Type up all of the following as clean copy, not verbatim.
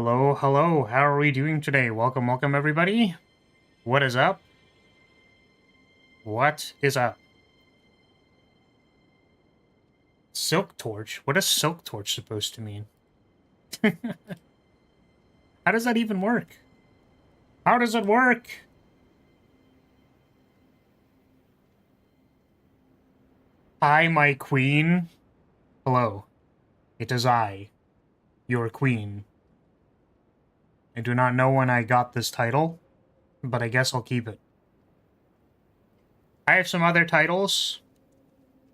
Hello, hello, how are we doing today? Welcome, everybody. What is up? What is up? Silk Torch? What is Silk Torch supposed to mean? How does that even work? How does it work? Hi, my queen. Hello. It is I, your queen. I do not know when I got this title, but I guess I'll keep it. I have some other titles,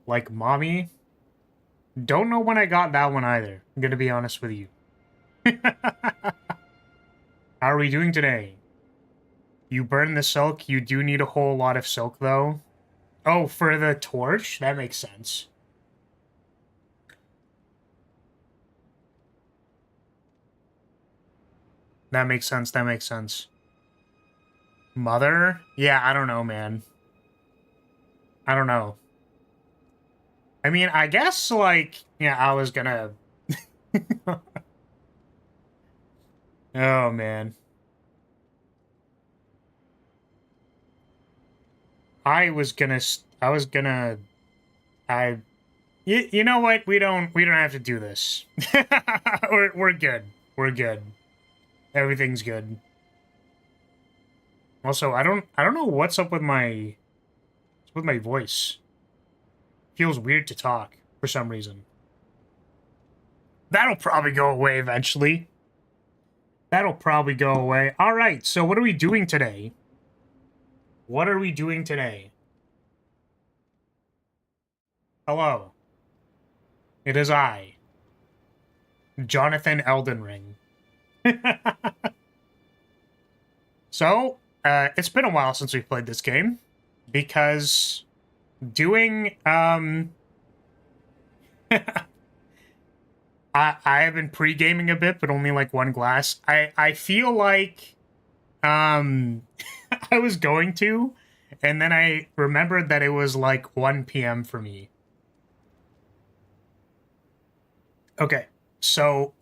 like Mommy. Don't know when I got that one either, I'm gonna be honest with you. How are we doing today? You burn the silk, you do need a whole lot of silk, though. Oh, for the torch? That makes sense. That makes sense. Mother? Yeah, I don't know, man. I don't know. I mean, I guess, like, yeah, I was gonna... Oh, man. You know what? We don't have to do this. We're good. We're good. Everything's good. Also, I don't know what's up with my voice. Feels weird to talk for some reason. That'll probably go away eventually. That'll probably go away. All right, so what are we doing today? What are we doing today? Hello. It is I, Jonathan Elden Ring. So, it's been a while since we've played this game, because doing, I have been pre-gaming a bit, but only like one glass. I feel like, I was going to, and then I remembered that it was like 1 p.m. for me. Okay, so,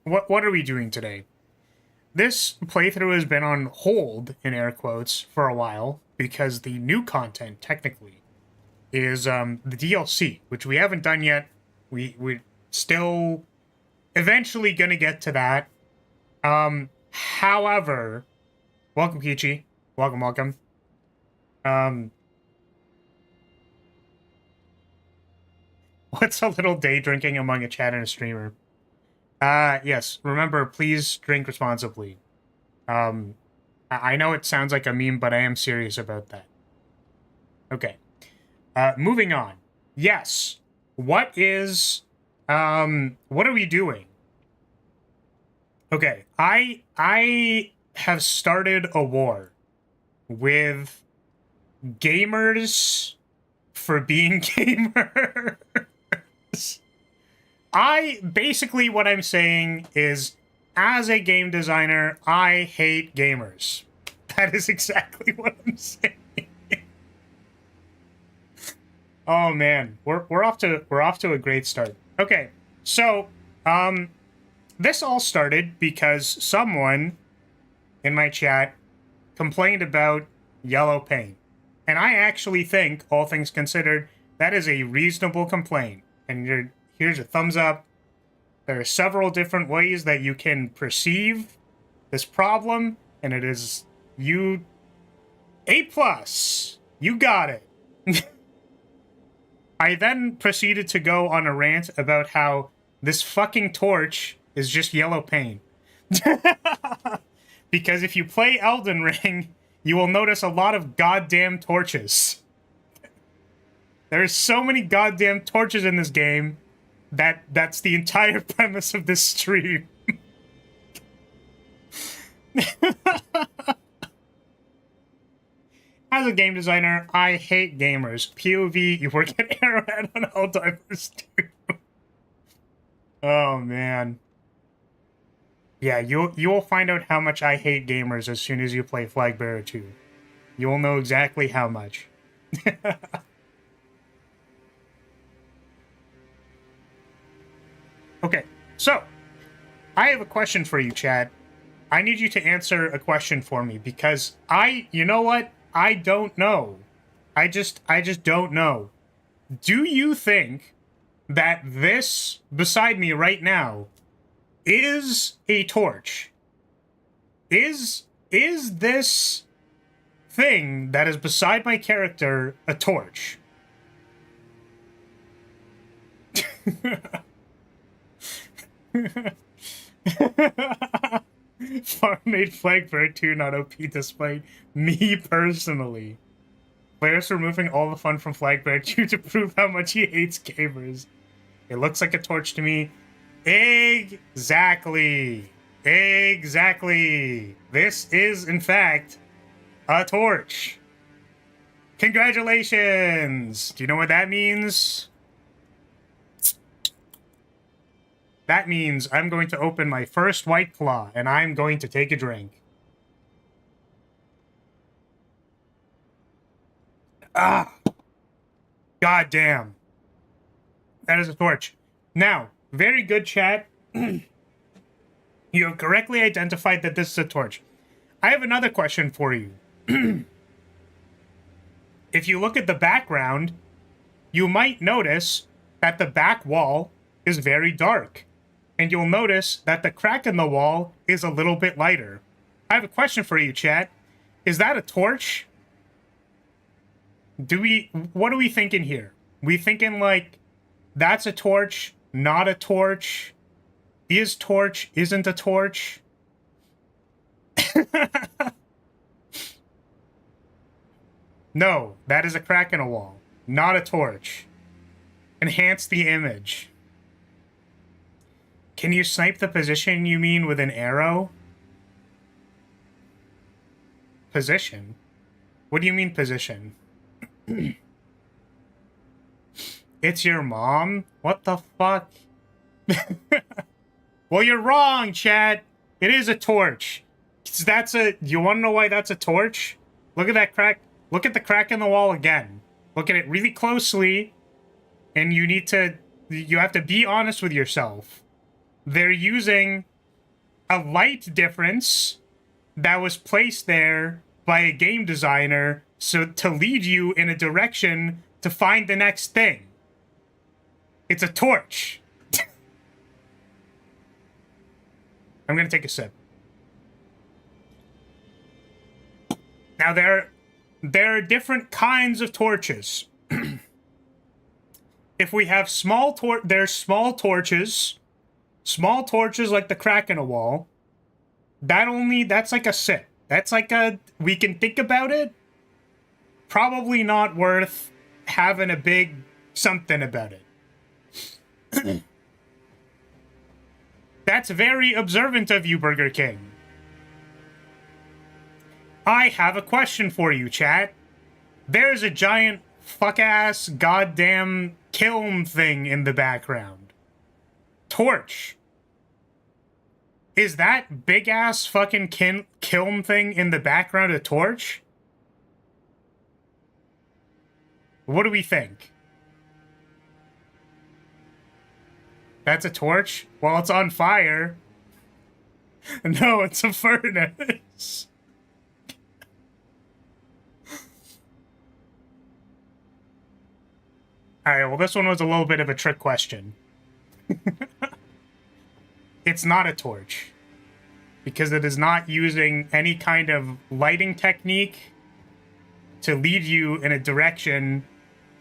what are we doing today? This playthrough has been on hold, in air quotes, for a while, because the new content, technically, is, the DLC, which we haven't done yet. We're still eventually gonna get to that. However, welcome, Kichi. Welcome. What's a little day drinking among a chat and a streamer? Yes. Remember, please drink responsibly. I know it sounds like a meme, but I am serious about that. Okay. Moving on. Yes. What are we doing? Okay. I have started a war with gamers for being gamers. Basically what I'm saying is, as a game designer, I hate gamers. That is exactly what I'm saying. Oh man, we're off to a great start. Okay, so this all started because someone in my chat complained about yellow paint, and I actually think, all things considered, that is a reasonable complaint. And here's a thumbs up. There are several different ways that you can perceive this problem, and it is A+. You got it. I then proceeded to go on a rant about how this fucking torch is just yellow paint. Because if you play Elden Ring, you will notice a lot of goddamn torches. There's so many goddamn torches in this game that's the entire premise of this stream. As a game designer, I hate gamers. POV, you work at Arrowhead on Helldivers 2. Oh, man. Yeah, you will find out how much I hate gamers as soon as you play Flagbearer 2. You will know exactly how much. Okay, so, I have a question for you, chat. I need you to answer a question for me because you know what? I don't know. I just don't know. Do you think that this beside me right now is a torch? Is this thing that is beside my character a torch? Farm-made Flagbird 2 not OP despite me personally. Players removing all the fun from Flagbird 2 to prove how much he hates gamers. It looks like a torch to me. Exactly. Exactly. This is, in fact, a torch. Congratulations! Do you know what that means? That means I'm going to open my first White Claw, and I'm going to take a drink. Ah! God damn. That is a torch. Now, very good, chat. You have correctly identified that this is a torch. I have another question for you. If you look at the background, you might notice that the back wall is very dark. And you'll notice that the crack in the wall is a little bit lighter. I have a question for you, chat. Is that a torch? What are we thinking here? We thinking like, that's a torch, not a torch? Is torch, isn't a torch? No, that is a crack in a wall, not a torch. Enhance the image. Can you snipe the position you mean with an arrow? Position? What do you mean position? It's your mom? What the fuck? Well, you're wrong, chat. It is a torch. You want to know why that's a torch? Look at that crack. Look at the crack in the wall again. Look at it really closely. And you have to be honest with yourself. They're using a light difference that was placed there by a game designer to lead you in a direction to find the next thing. It's a torch. I'm gonna take a sip. Now there are different kinds of torches. If we have there's small torches. Small torches like the crack in a wall. That's like a sip. That's like we can think about it. Probably not worth having a big something about it. That's very observant of you, Burger King. I have a question for you, chat. There's a giant fuck-ass goddamn kiln thing in the background. Torch. Is that big-ass fucking kiln thing in the background a torch? What do we think? That's a torch? Well, it's on fire. No, it's a furnace. Alright, well, this one was a little bit of a trick question. It's not a torch. Because it is not using any kind of lighting technique to lead you in a direction.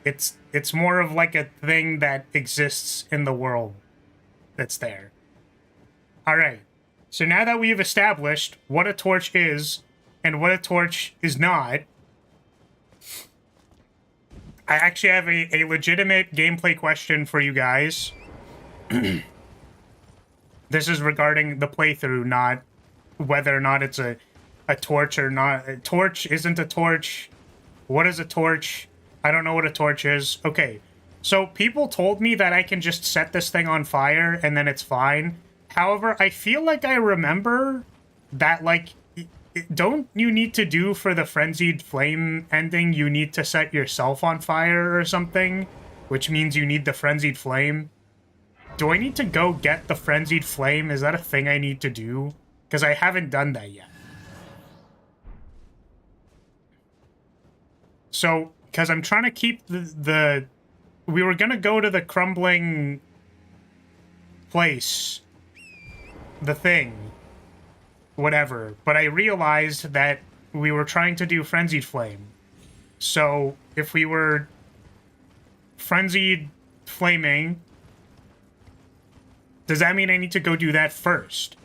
It's more of like a thing that exists in the world that's there. Alright, so now that we've established what a torch is and what a torch is not, I actually have a legitimate gameplay question for you guys. This is regarding the playthrough, not whether or not it's a torch or not. A torch isn't a torch. What is a torch? I don't know what a torch is. Okay, so people told me that I can just set this thing on fire and then it's fine. However, I feel like I remember that, like, don't you need to do for the Frenzied Flame ending, you need to set yourself on fire or something? Which means you need the Frenzied Flame. Do I need to go get the Frenzied Flame? Is that a thing I need to do? Because I haven't done that yet. So, because I'm trying to keep the... We were going to go to the crumbling place. The thing. Whatever. But I realized that we were trying to do Frenzied Flame. So, if we were Frenzied Flaming... Does that mean I need to go do that first?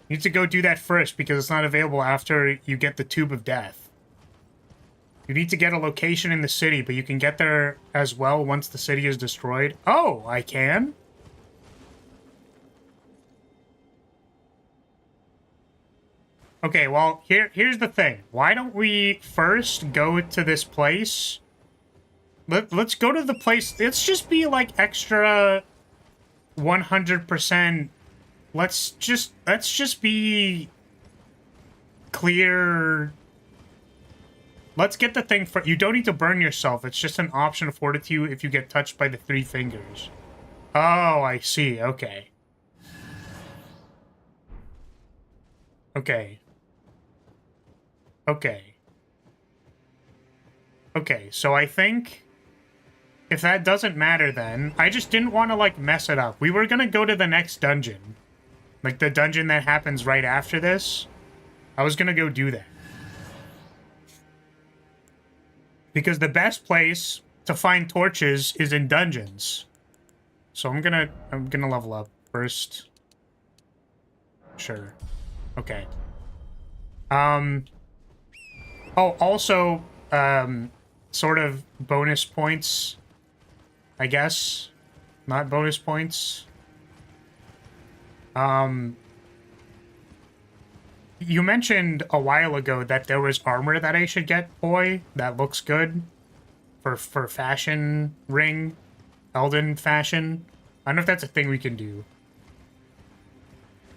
You need to go do that first because it's not available after you get the Tube of Death. You need to get a location in the city, but you can get there as well once the city is destroyed. Oh, I can? Okay, well, here's the thing. Why don't we first go to this place? Let's go to the place. Let's just be like extra 100%. Let's just be clear. Let's get the thing for... You don't need to burn yourself. It's just an option of fortitude if you get touched by the 3 fingers. Oh, I see. Okay. Okay. Okay. Okay, so I think... If that doesn't matter then, I just didn't want to, like, mess it up. We were gonna go to the next dungeon. Like, the dungeon that happens right after this. I was gonna go do that. Because the best place to find torches is in dungeons. So I'm gonna level up first. Sure. Okay. Oh, also, sort of bonus points, I guess. Not bonus points. You mentioned a while ago that there was armor that I should get, boy, that looks good for fashion ring, Elden fashion. I don't know if that's a thing we can do.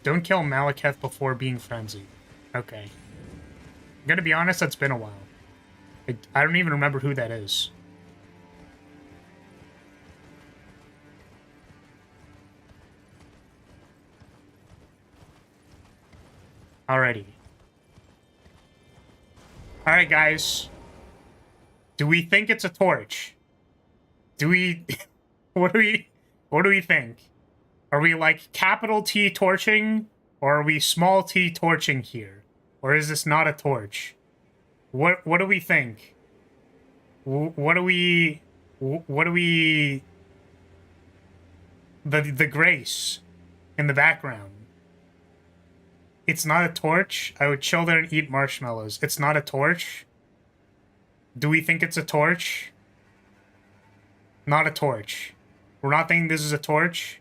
Don't kill Malekith before being frenzied. Okay. I'm gonna be honest, that's been a while. I don't even remember who that is. Alrighty. Alright, guys. Do we think it's a torch? Do we... What do we think? Are we like capital T torching? Or are we small t torching here? Or is this not a torch? What do we think? What do we... The grace in the background. It's not a torch. I would chill there and eat marshmallows. It's not a torch. Do we think it's a torch? Not a torch. We're not thinking this is a torch.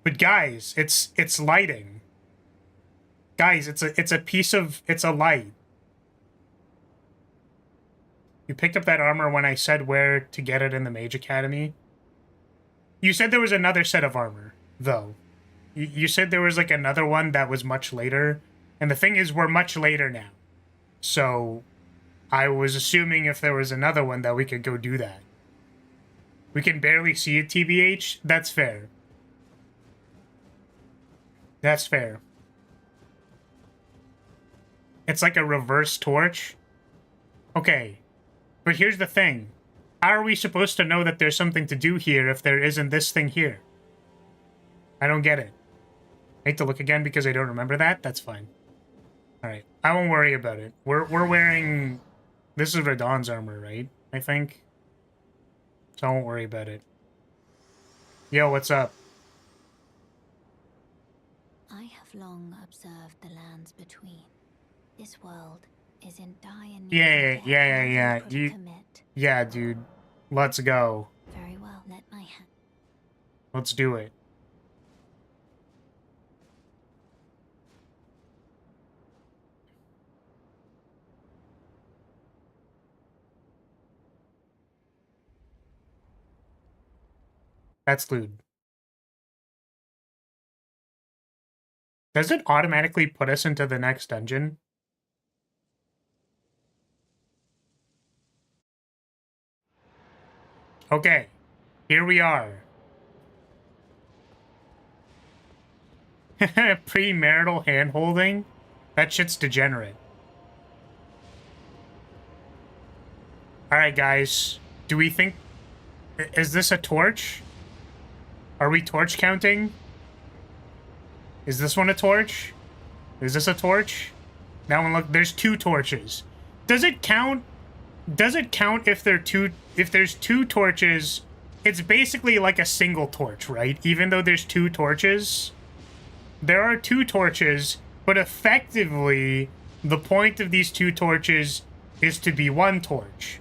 But guys, it's lighting. Guys, it's a piece of... It's a light. You picked up that armor when I said where to get it in the Mage Academy. You said there was another set of armor, though. You said there was, like, another one that was much later. And the thing is, we're much later now. So, I was assuming if there was another one that we could go do that. We can barely see it, TBH. That's fair. That's fair. It's like a reverse torch. Okay. But here's the thing. How are we supposed to know that there's something to do here if there isn't this thing here? I don't get it. I hate to look again because I don't remember that. That's fine. Alright. I won't worry about it. We're wearing... This is Radahn's armor, right? I think. So I won't worry about it. Yo, what's up? I have long observed the lands between. This world is in dire need. Yeah. Yeah, dude. Let's go. Very well, let my hand. Let's do it. That's lewd. Does it automatically put us into the next dungeon? Okay. Here we are. Premarital hand-holding? That shit's degenerate. Alright, guys. Do we think... Is this a torch? Are we torch counting? Is this one a torch? Is this a torch? That one, look, there's 2 torches. Does it count? Does it count if there's 2 torches? It's basically like a single torch, right? Even though there's 2 torches. There are 2 torches, but effectively, the point of these 2 torches is to be 1 torch.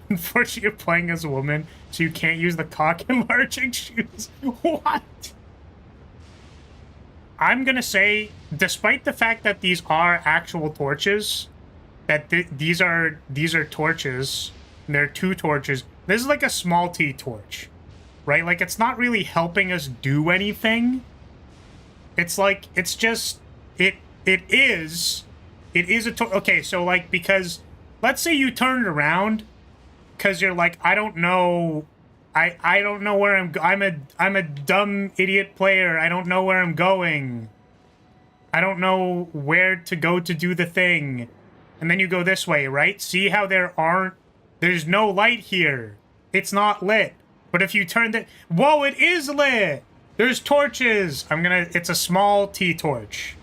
Unfortunately, you're playing as a woman, so you can't use the cock enlarging shoes. What? I'm gonna say, despite the fact that these are actual torches, that these are torches, and they're 2 torches. This is like a small t torch, right? Like, it's not really helping us do anything. It's like, it's just, it is a torch. Okay, so like, because let's say you turn it around, because you're like, I don't know, I don't know where I'm a dumb idiot player. I don't know where I'm going. I don't know where to go to do the thing. And then you go this way, right? See how there's no light here. It's not lit. But if you turn the, whoa, it is lit. There's torches. It's a small T torch.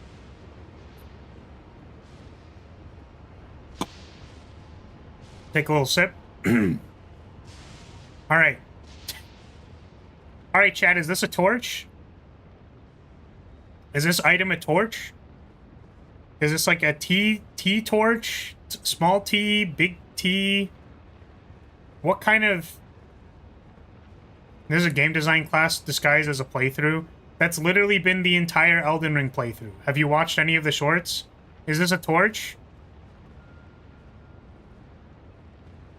Take a little sip. All right. All right, chat, is this a torch? Is this item a torch? Is this like a T torch? Small T, big T? What kind of... There's a game design class disguised as a playthrough. That's literally been the entire Elden Ring playthrough. Have you watched any of the shorts? Is this a torch?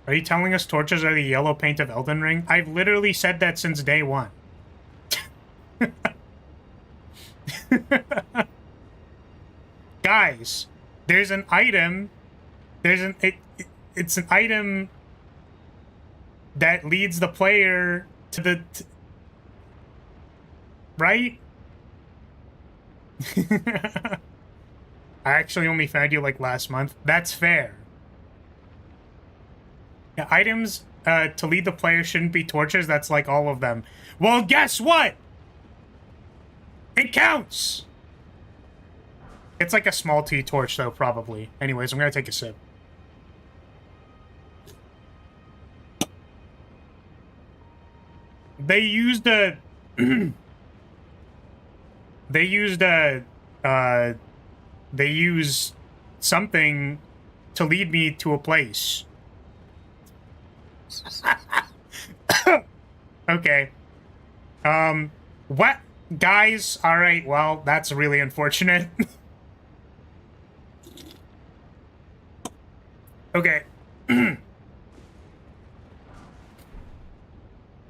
Are you telling us torches are the yellow paint of Elden Ring? I've literally said that since day 1. Guys, there's an item. It's an item that leads the player to the... right? I actually only found you like last month. That's fair. Yeah, items to lead the player shouldn't be torches. That's like all of them. Well, guess what? It counts! It's like a small T torch, though, probably. Anyways, I'm gonna take a sip. They used a... they used something to lead me to a place. Okay. What? Guys, alright, well, that's really unfortunate. Okay.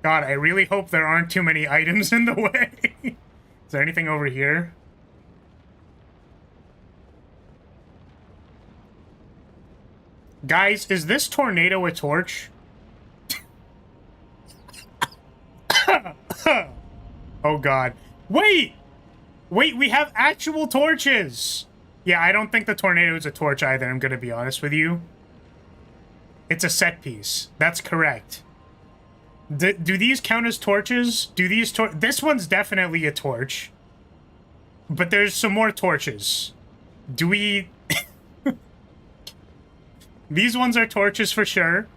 God, I really hope there aren't too many items in the way. Is there anything over here? Guys, is this tornado a torch? Oh god. Wait! Wait, we have actual torches! Yeah, I don't think the tornado is a torch either, I'm gonna be honest with you. It's a set piece. That's correct. Do these count as torches? Do these this one's definitely a torch. But there's some more torches. Do we... These ones are torches for sure.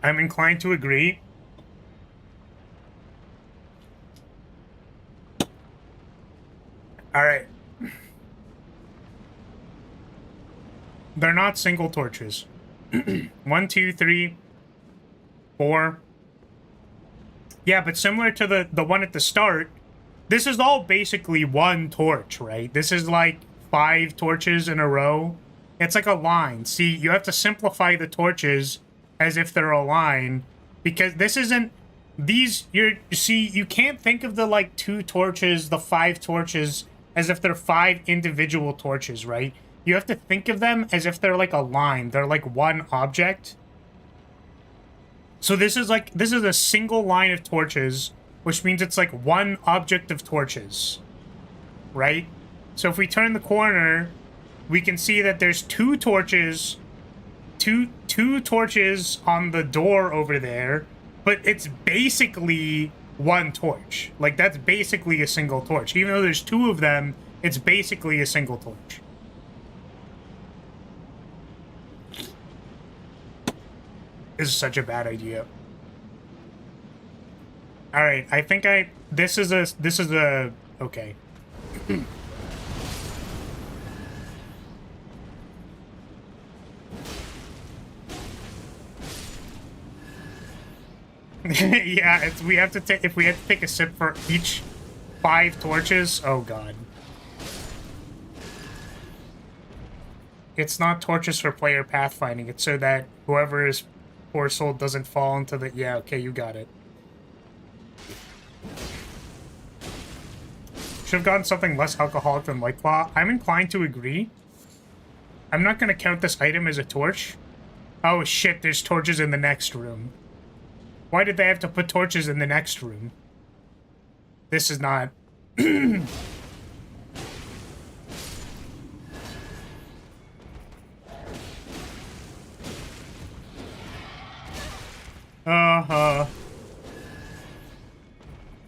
I'm inclined to agree. Alright. They're not single torches. 1, 2, 3, 4. Yeah, but similar to the one at the start, this is all basically one torch, right? This is like 5 torches in a row. It's like a line. See, you have to simplify the torches as if they're a line, because this isn't... These, see, you can't think of the, like, 2 torches, the 5 torches, as if they're 5 individual torches, right? You have to think of them as if they're like a line. They're like one object. So this is a single line of torches which means it's like one object of torches, right? So if we turn the corner, we can see that there's two torches on the door over there, but it's basically one torch. Like, that's basically a single torch. Even though there's two of them, it's basically a single torch. This is such a bad idea. All right, I think this is a okay. Yeah, we have to take a sip for each 5 torches. Oh god. It's not torches for player pathfinding. It's so that whoever is poor soul doesn't fall into the... Yeah, okay, you got it. Should have gotten something less alcoholic than White Claw. I'm inclined to agree. I'm not going to count this item as a torch. Oh shit, there's torches in the next room. Why did they have to put torches in the next room? This is not...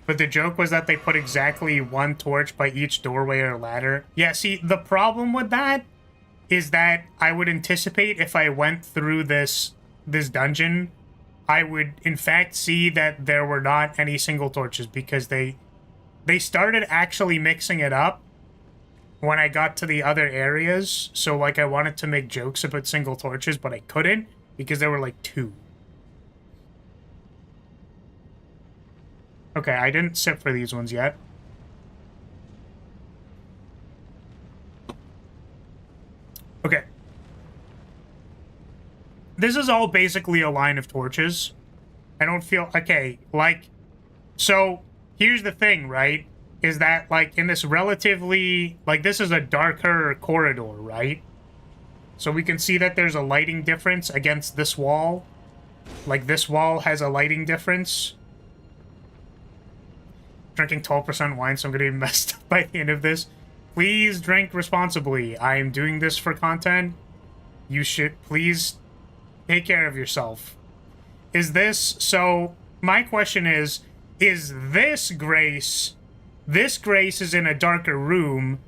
But the joke was that they put exactly one torch by each doorway or ladder. Yeah, see, the problem with that is that I would anticipate if I went through this dungeon, I would in fact see that there were not any single torches, because they started actually mixing it up when I got to the other areas. So like, I wanted to make jokes about single torches, but I couldn't because there were like 2. Okay, I didn't sip for these ones yet. Okay. This is all basically a line of torches. I don't feel... Okay, like... So, here's the thing, right? Is that, like, in this relatively... Like, this is a darker corridor, right? So we can see that there's a lighting difference against this wall. Like, this wall has a lighting difference. Drinking 12% wine, so I'm gonna be messed up by the end of this. Please drink responsibly. I am doing this for content. You should please take care of yourself. Is this... So, my question is this Grace... This Grace is in a darker room,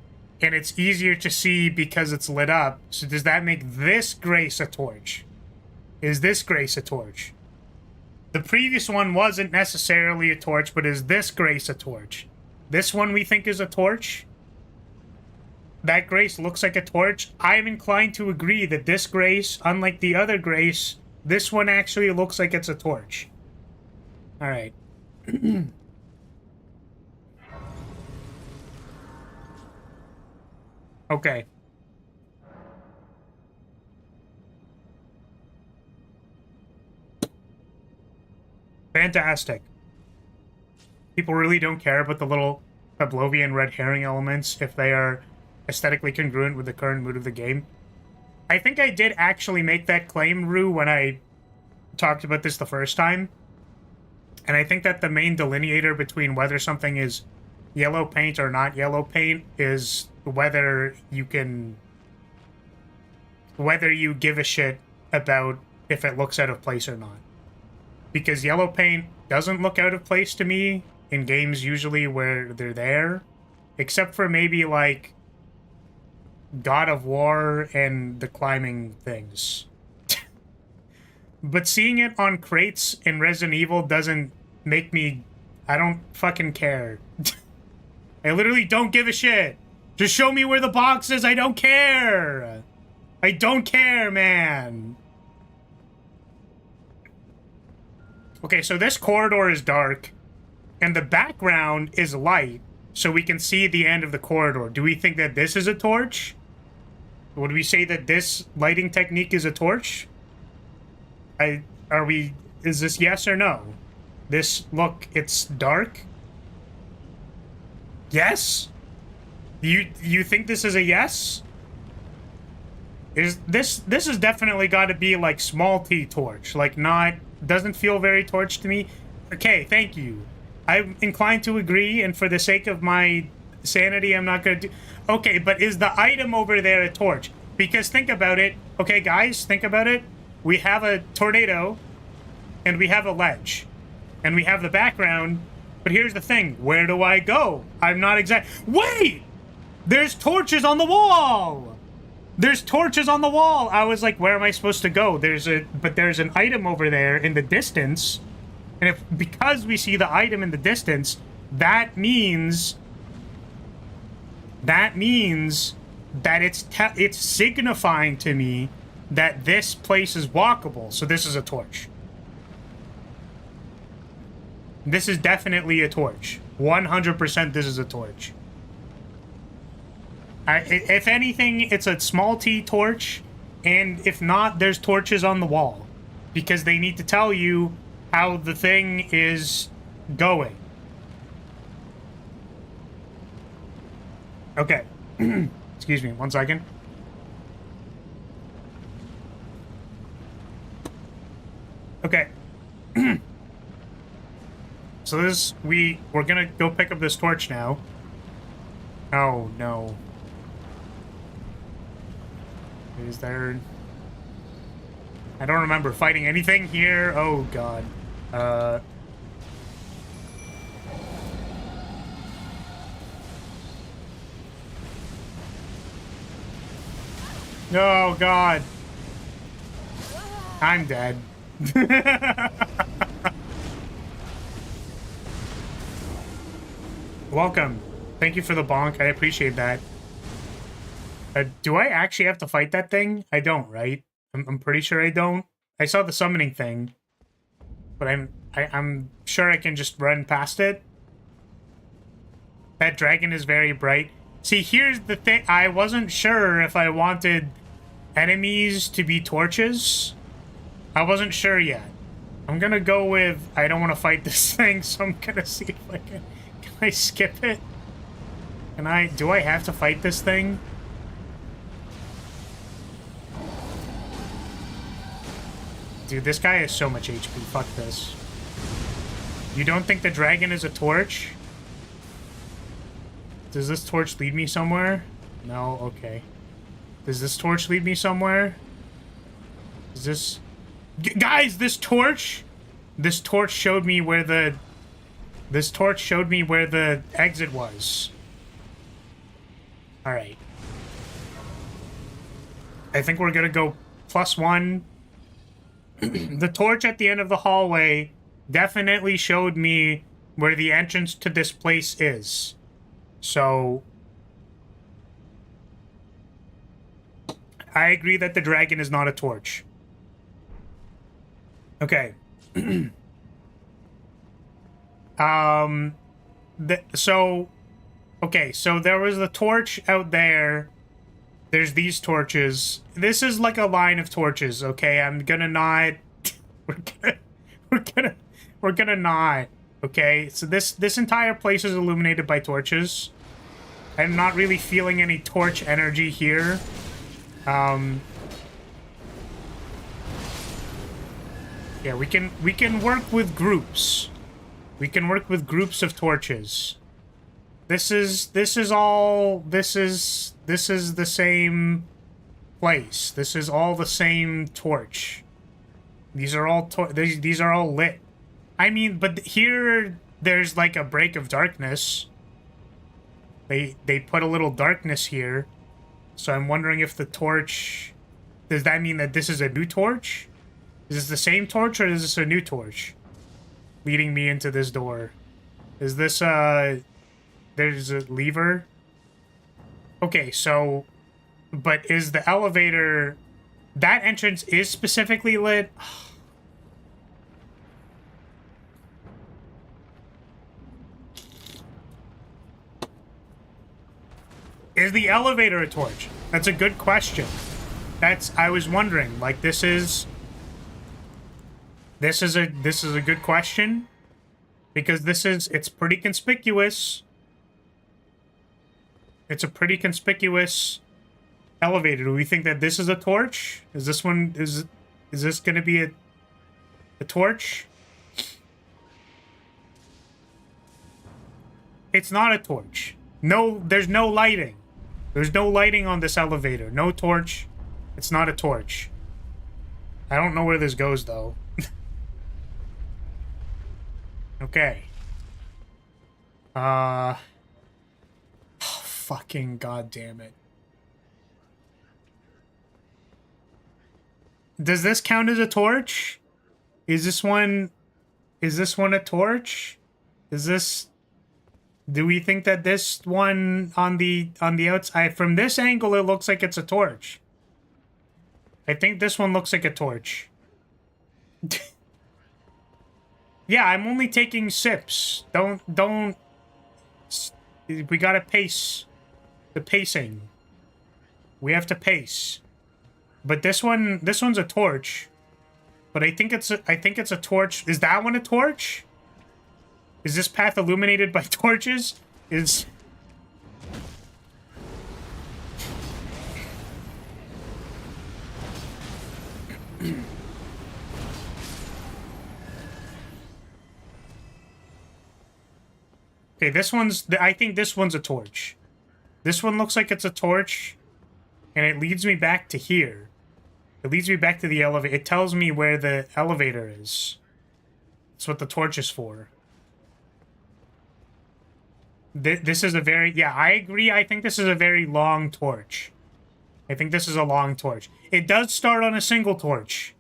and it's easier to see because it's lit up. So does that make this Grace a torch? Is this Grace a torch? The previous one wasn't necessarily a torch, but is this Grace a torch? This one we think is a torch? That Grace looks like a torch? I'm inclined to agree that this Grace, unlike the other Grace, this one actually looks like it's a torch. Alright. Okay. Fantastic. People really don't care about the little Pavlovian red herring elements if they are aesthetically congruent with the current mood of the game. I think I did actually make that claim, Rue, when I talked about this the first time. And I think that the main delineator between whether something is yellow paint or not yellow paint is whether you can... whether you give a shit about if it looks out of place or not. Because yellow paint doesn't look out of place to me in games usually where they're there. Except for maybe, like, God of War and the climbing things. But seeing it on crates in Resident Evil doesn't make me... I don't fucking care. I literally don't give a shit. Just show me where the box is. I don't care. I don't care, man. Okay, so this corridor is dark, and the background is light, so we can see the end of the corridor. Do we think that this is a torch? Would we say that this lighting technique is a torch? Is this yes or no? This, look, it's dark? Yes? You think this is a yes? This has definitely got to be like small T torch, like not... Doesn't feel very torch to me. Okay, thank you. I'm inclined to agree, and for the sake of my sanity, I'm not gonna do... Okay, but is the item over there a torch? Because think about it. Okay, guys, think about it. We have a tornado, and we have a ledge, and we have the background, but here's the thing. Where do I go? I'm not exact... Wait! There's torches on the wall! There's torches on the wall! I was like, where am I supposed to go? There's an item over there in the distance, and because we see the item in the distance, that means that it's signifying to me that this place is walkable. So this is a torch. This is definitely a torch. 100% this is a torch. If anything, it's a small T torch, and if not, there's torches on the wall. Because they need to tell you how the thing is going. Okay. Excuse me, 1 second. Okay. So we're gonna go pick up this torch now. Oh, no. Is there... I don't remember fighting anything here. Oh, God. Oh, God. I'm dead. Welcome. Thank you for the bonk. I appreciate that. Do I actually have to fight that thing? I don't, right? I'm pretty sure I don't. I saw the summoning thing, but I'm sure I can just run past it. That dragon is very bright. See, here's the thing. I wasn't sure if I wanted enemies to be torches. I wasn't sure yet. I'm gonna go with, I don't want to fight this thing, so I'm gonna see if I can I skip it? Do I have to fight this thing? Dude, this guy has so much HP. Fuck this. You don't think the dragon is a torch? Does this torch lead me somewhere? No? Okay. Does this torch lead me somewhere? Is this... Guys, this torch showed me where the... This torch showed me where the exit was. Alright. I think we're gonna go +1. The torch at the end of the hallway definitely showed me where the entrance to this place is. So... I agree that the dragon is not a torch. Okay. Okay, so there was the torch out there. There's these torches. This is like a line of torches, okay? I'm gonna not... We're gonna not, okay? So this entire place is illuminated by torches. I'm not really feeling any torch energy here. Yeah, we can work with groups. We can work with groups of torches. This is the same place. This is all the same torch. These are all these are all lit. I mean, but here there's like a break of darkness. They put a little darkness here. So I'm wondering if the torch... Does that mean that this is a new torch? Is this the same torch or is this a new torch? Leading me into this door. Is this, there's a lever? Okay, so... But is the elevator... That entrance is specifically lit? Is the elevator a torch? That's a good question. I was wondering, like, this is a good question. Because it's pretty conspicuous. It's a pretty conspicuous elevator. Do we think that this is a torch? Is this one, is this gonna be a torch? It's not a torch. No, there's no lighting. There's no lighting on this elevator. No torch. It's not a torch. I don't know where this goes, though. Okay. Oh, fucking goddamn it. Does this count as a torch? Is this one a torch? Is this... Do we think that this one on the outside... From this angle, it looks like it's a torch. I think this one looks like a torch. Yeah, I'm only taking sips. Don't... We gotta pace. The pacing. We have to pace. But this one's a torch. But I think it's a torch. Is that one a torch? Is this path illuminated by torches? Is... Okay, this one's... I think this one's a torch. This one looks like it's a torch. And it leads me back to here. It leads me back to the elevator. It tells me where the elevator is. That's what the torch is for. This is a very... Yeah, I agree. I think this is a very long torch. I think this is a long torch. It does start on a single torch.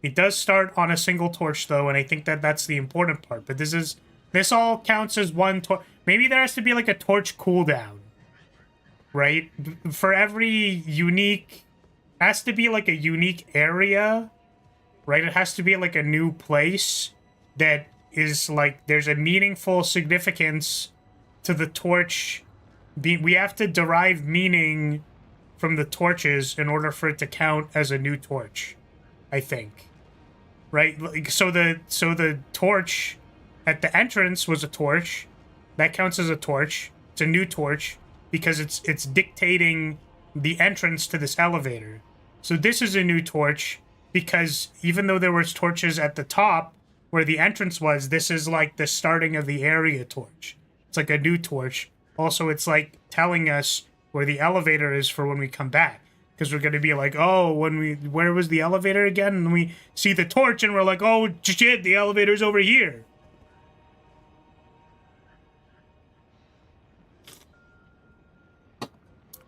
It does start on a single torch, though, and I think that that's the important part. But this all counts as one torch. Maybe there has to be, like, a torch cooldown. Right? For every unique... Has to be, like, a unique area. Right? It has to be, like, a new place that is, like... There's a meaningful significance to the torch. We have to derive meaning from the torches in order for it to count as a new torch, I think. Right? Like, so the torch at the entrance was a torch. That counts as a torch. It's a new torch because it's dictating the entrance to this elevator. So this is a new torch because even though there was torches at the top where the entrance was, this is like the starting of the area torch. It's like a new torch. Also, it's like telling us where the elevator is for when we come back. Because we're going to be like, oh, where was the elevator again? And we see the torch and we're like, oh, shit, the elevator's over here.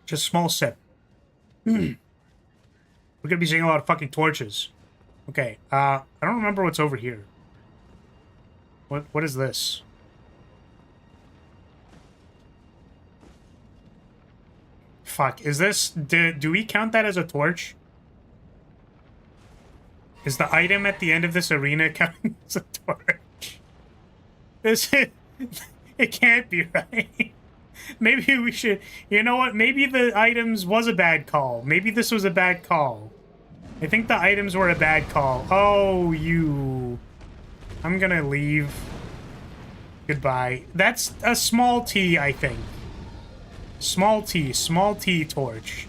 Just small sip. We're going to be seeing a lot of fucking torches. Okay, I don't remember what's over here. What is this? Fuck, is this... Do we count that as a torch? Is the item at the end of this arena counting as a torch? It can't be, right? Maybe we should... You know what? Maybe the items was a bad call. Maybe this was a bad call. I think the items were a bad call. Oh, you... I'm gonna leave. Goodbye. That's a small T, I think. Small T torch.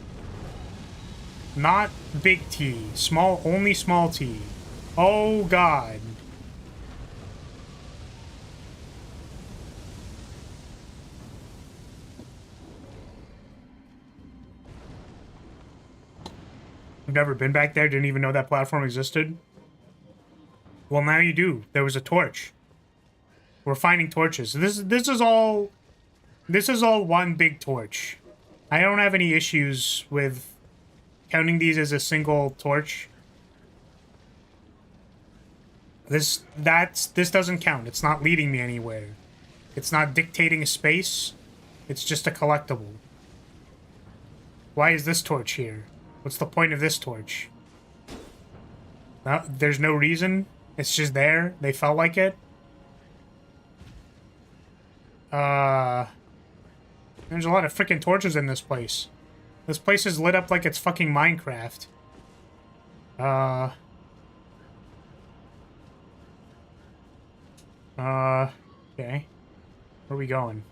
Not big T. Only small T. Oh, God. I've never been back there, didn't even know that platform existed. Well, now you do. There was a torch. We're finding torches. This is all one big torch. I don't have any issues with counting these as a single torch. This doesn't count. It's not leading me anywhere. It's not dictating a space. It's just a collectible. Why is this torch here? What's the point of this torch? There's no reason. It's just there. They felt like it. There's a lot of freaking torches in this place. This place is lit up like it's fucking Minecraft. Okay. Where are we going?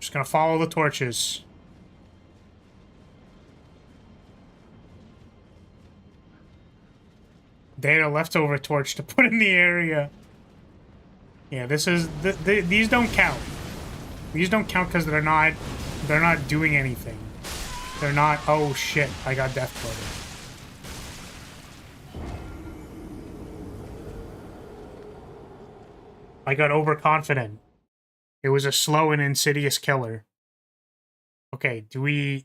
Just gonna follow the torches. They had a leftover torch to put in the area. Yeah, this is... these don't count. These don't count because they're not doing anything. They're not. Oh shit! I got death blooded. I got overconfident. It was a slow and insidious killer. Okay, do we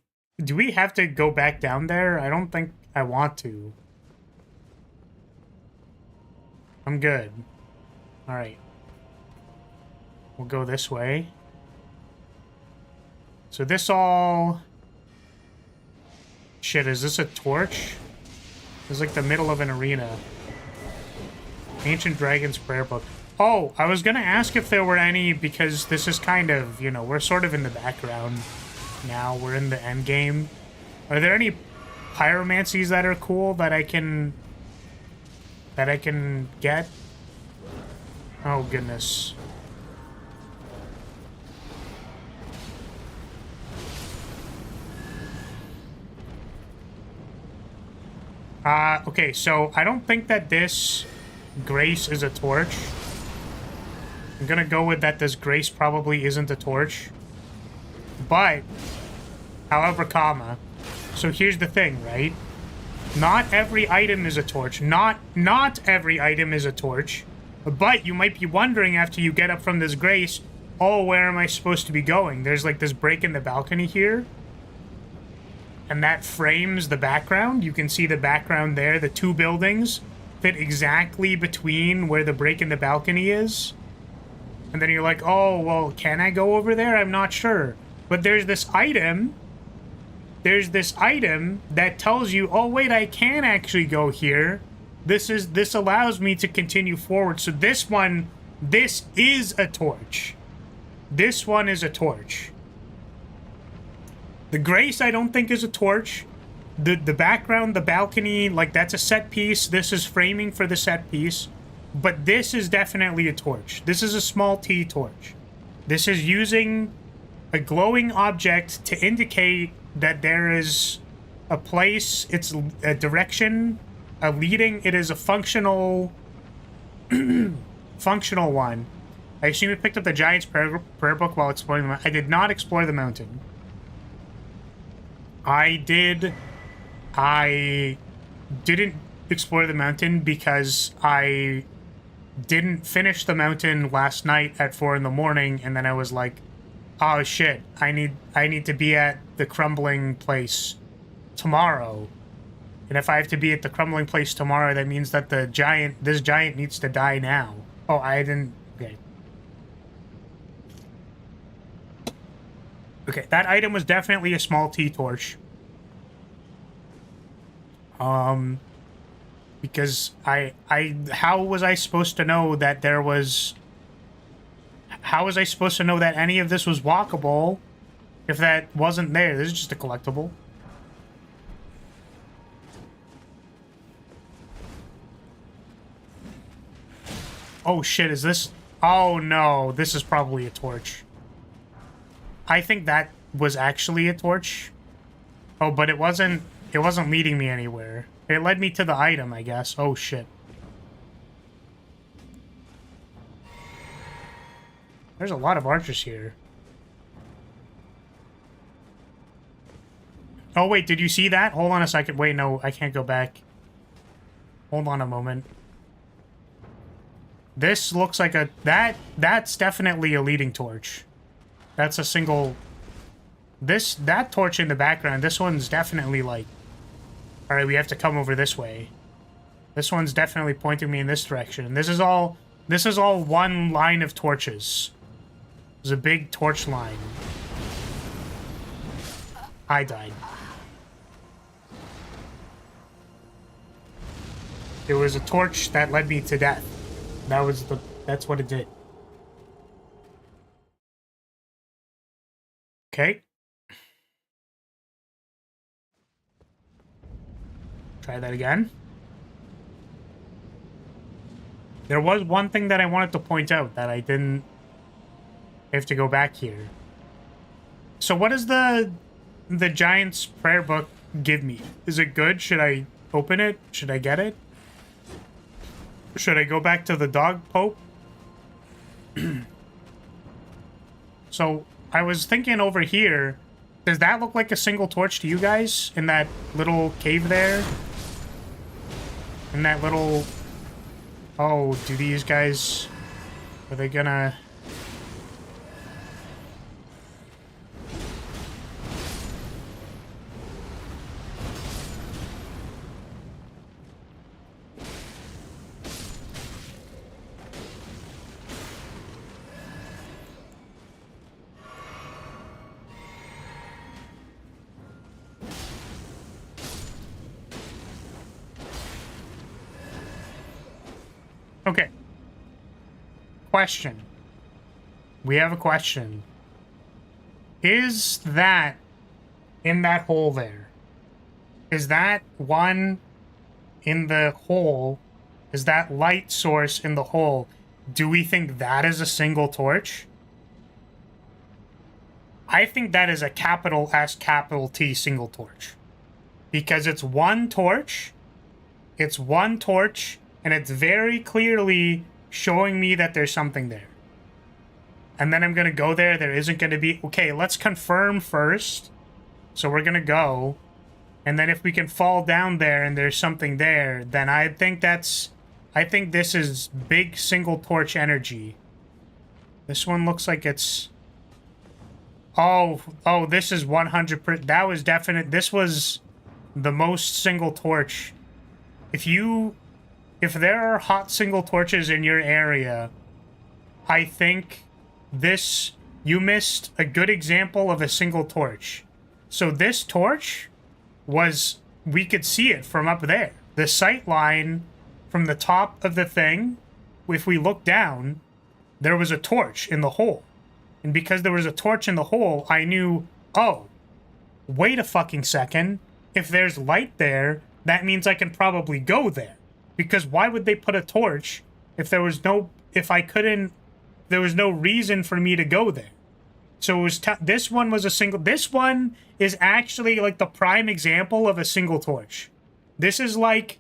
have to go back down there? I don't think I want to. I'm good. All right. We'll go this way. So this all... Shit, is this a torch? It's like the middle of an arena. Ancient Dragon's Prayer Book. Oh, I was gonna ask if there were any, because this is kind of, you know, we're sort of in the background now. We're in the end game. Are there any pyromancies that are cool that I can get? Oh, goodness. Okay, so I don't think that this Grace is a torch. I'm gonna go with that this Grace probably isn't a torch. But, however, comma. So here's the thing, right? Not every item is a torch. Not every item is a torch. But you might be wondering after you get up from this Grace, oh, where am I supposed to be going? There's like this break in the balcony here. And that frames the background. You can see the background there. The two buildings fit exactly between where the break in the balcony is. And then you're like, oh, well, can I go over there? I'm not sure. But there's this item. There's this item that tells you, oh, wait, I can actually go here. This allows me to continue forward. So this is a torch. This one is a torch. The Grace, I don't think, is a torch. The background, the balcony, like, that's a set piece. This is framing for the set piece. But this is definitely a torch. This is a small T torch. This is using a glowing object to indicate that there is a place, it's a direction, a leading. It is a functional, functional one. I assume you picked up the Giant's prayer book while exploring the mountain. I did not explore the mountain. I didn't explore the mountain because I didn't finish the mountain last night at 4 in the morning, and then I was like, oh shit, I need to be at the crumbling place tomorrow. And if I have to be at the crumbling place tomorrow, that means that this giant needs to die now. Oh, I didn't... Okay. Okay, that item was definitely a small T-torch. Because how was I supposed to know that there was... How was I supposed to know that any of this was walkable if that wasn't there? This is just a collectible. Oh shit, is this... Oh no, this is probably a torch. I think that was actually a torch. Oh, but it wasn't leading me anywhere. It led me to the item, I guess. Oh shit. There's a lot of archers here. Oh wait, did you see that? Hold on a second. Wait, no, I can't go back. Hold on a moment. This looks like a... That's definitely a leading torch. That's a single... That torch in the background, this one's definitely like... Alright, we have to come over this way. This one's definitely pointing me in this direction. This is all one line of torches. There's a big torch line. I died. There was a torch that led me to death. That's what it did. Okay. Try that again. There was one thing that I wanted to point out that I didn't have to go back here. So what does the Giant's prayer book give me? Is it good? Should I open it? Should I get it? Should I go back to the dog pope? So I was thinking over here, does that look like a single torch to you guys in that little cave there? In that little... Oh, do these guys... Are they gonna... Okay. Question. We have a question. Is that in that hole there? Is that one in the hole? Is that light source in the hole? Do we think that is a single torch? I think that is a capital S, capital T single torch. Because it's one torch. It's one torch. And it's very clearly showing me that there's something there. And then I'm going to go there. There isn't going to be... Okay, let's confirm first. So we're going to go. And then if we can fall down there and there's something there, then I think that's... I think this is big single torch energy. This one looks like it's... Oh, this is 100%. That was definite. This was the most single torch. If there are hot single torches in your area, I think this... You missed a good example of a single torch. So this torch was... We could see it from up there. The sight line from the top of the thing, if we look down, there was a torch in the hole. And because there was a torch in the hole, I knew, oh, wait a fucking second. If there's light there, that means I can probably go there. Because why would they put a torch if there was no reason for me to go there? So it was this one was a single... This one is actually like the prime example of a single torch. This is like,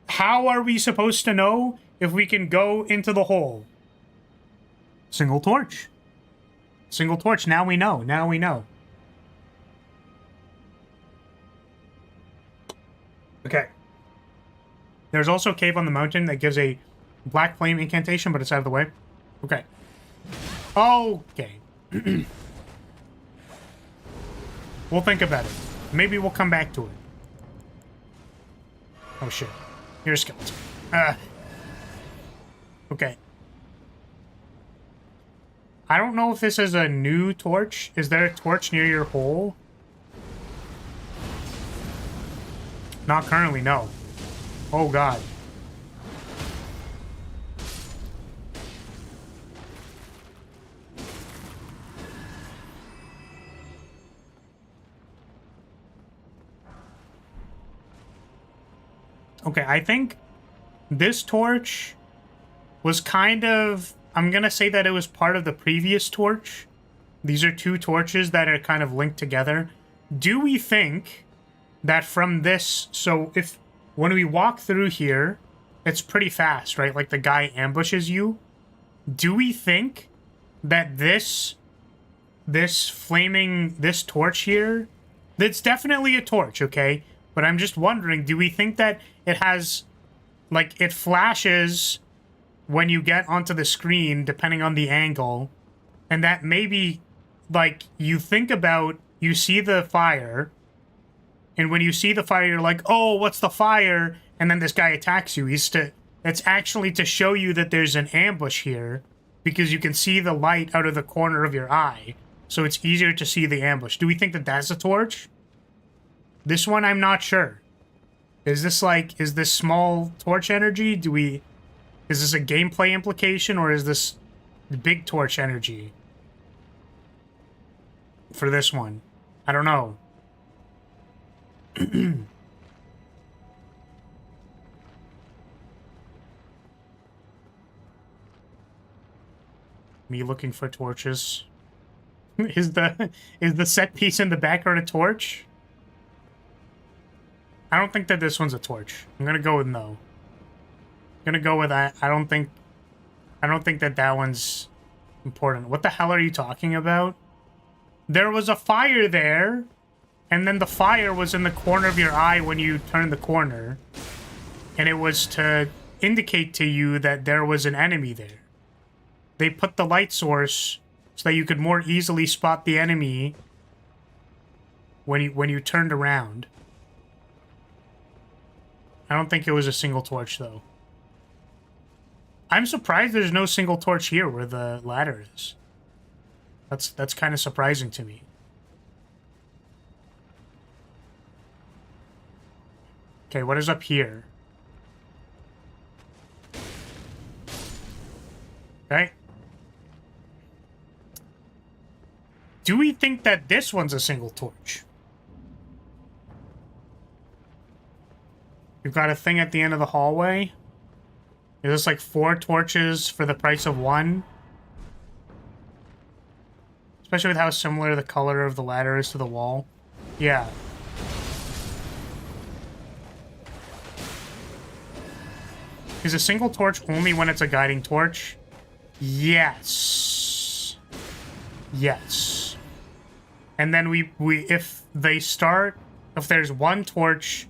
how are we supposed to know if we can go into the hole? Single torch. Single torch. Now we know. Now we know. Okay. There's also a cave on the mountain that gives a black flame incantation, but it's out of the way. Okay. Okay. We'll think about it. Maybe we'll come back to it. Oh shit. Here's a skeleton. Okay. I don't know if this is a new torch. Is there a torch near your hole? Not currently, no. Oh god. Okay, I think this torch was kind of... I'm gonna say that it was part of the previous torch. These are two torches that are kind of linked together. Do we think that from this... So if... When we walk through here, it's pretty fast, right? Like the guy ambushes you. Do we think that this torch here... It's definitely a torch, okay? But I'm just wondering, do we think that it has... Like, it flashes when you get onto the screen, depending on the angle. And that maybe, like, you think about... You see the fire... And when you see the fire, you're like, oh, what's the fire? And then this guy attacks you. It's actually to show you that there's an ambush here, because you can see the light out of the corner of your eye. So it's easier to see the ambush. Do we think that that's a torch? This one, I'm not sure. Is this small torch energy? Is this a gameplay implication, or is this big torch energy? For this one. I don't know. Me looking for torches. Is the set piece in the background a torch? I don't think that this one's a torch. I'm gonna go with no. I'm gonna go with that. I don't think that one's important. What the hell are you talking about? there was a fire there, and then the fire was in the corner of your eye when you turned the corner, and it was to indicate to you that there was an enemy there. They put the light source so that you could more easily spot the enemy when you turned around. I don't think it was a single torch, though. I'm surprised there's no single torch here where the ladder is. That's kind of surprising to me. Okay, what is up here? Okay. Do we think that this one's a single torch? We've got a thing at the end of the hallway. Is this like 4 torches for the price of 1? Especially with how similar the color of the ladder is to the wall. Yeah. Is a single torch only when it's a guiding torch? Yes. Yes. And then we if there's one torch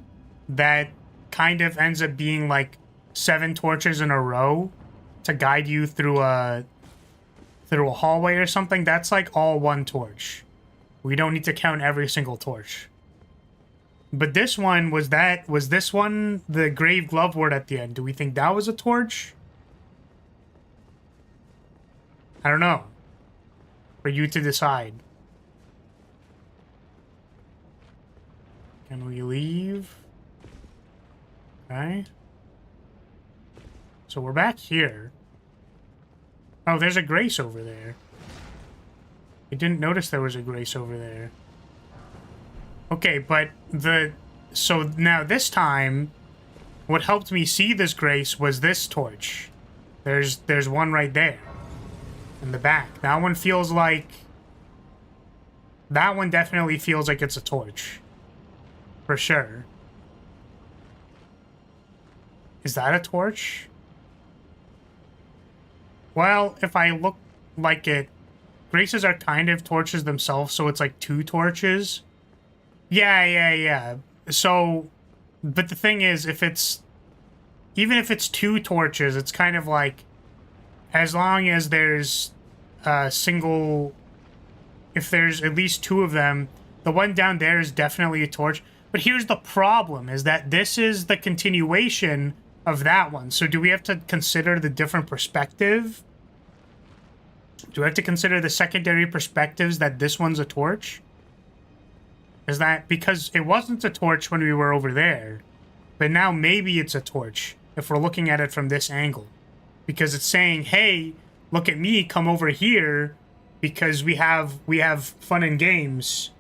that kind of ends up being like 7 torches in a row to guide you through a hallway or something, that's like all 1 torch. We don't need to count every single torch. But this one, was this one the grave glove ward at the end? Do we think that was a torch? I don't know. For you to decide. Can we leave? Okay. So we're back here. Oh, there's a grace over there. I didn't notice there was a grace over there. Okay, but so now this time, what helped me see this grace was this torch. There's one right there. In the back. That one feels like... That one definitely feels like it's a torch. For sure. Is that a torch? Well, if I look like it... Graces are kind of torches themselves, so it's like 2 torches. Yeah. So, but the thing is, even if it's 2 torches, it's kind of like, as long as there's a single, if there's at least 2 of them, the one down there is definitely a torch. But here's the problem, is that this is the continuation of that one. So do we have to consider the different perspective? Do we have to consider the secondary perspectives that this one's a torch? Is that because it wasn't a torch when we were over there, but now maybe it's a torch if we're looking at it from this angle, because it's saying, hey, look at me, come over here, because we have fun and games.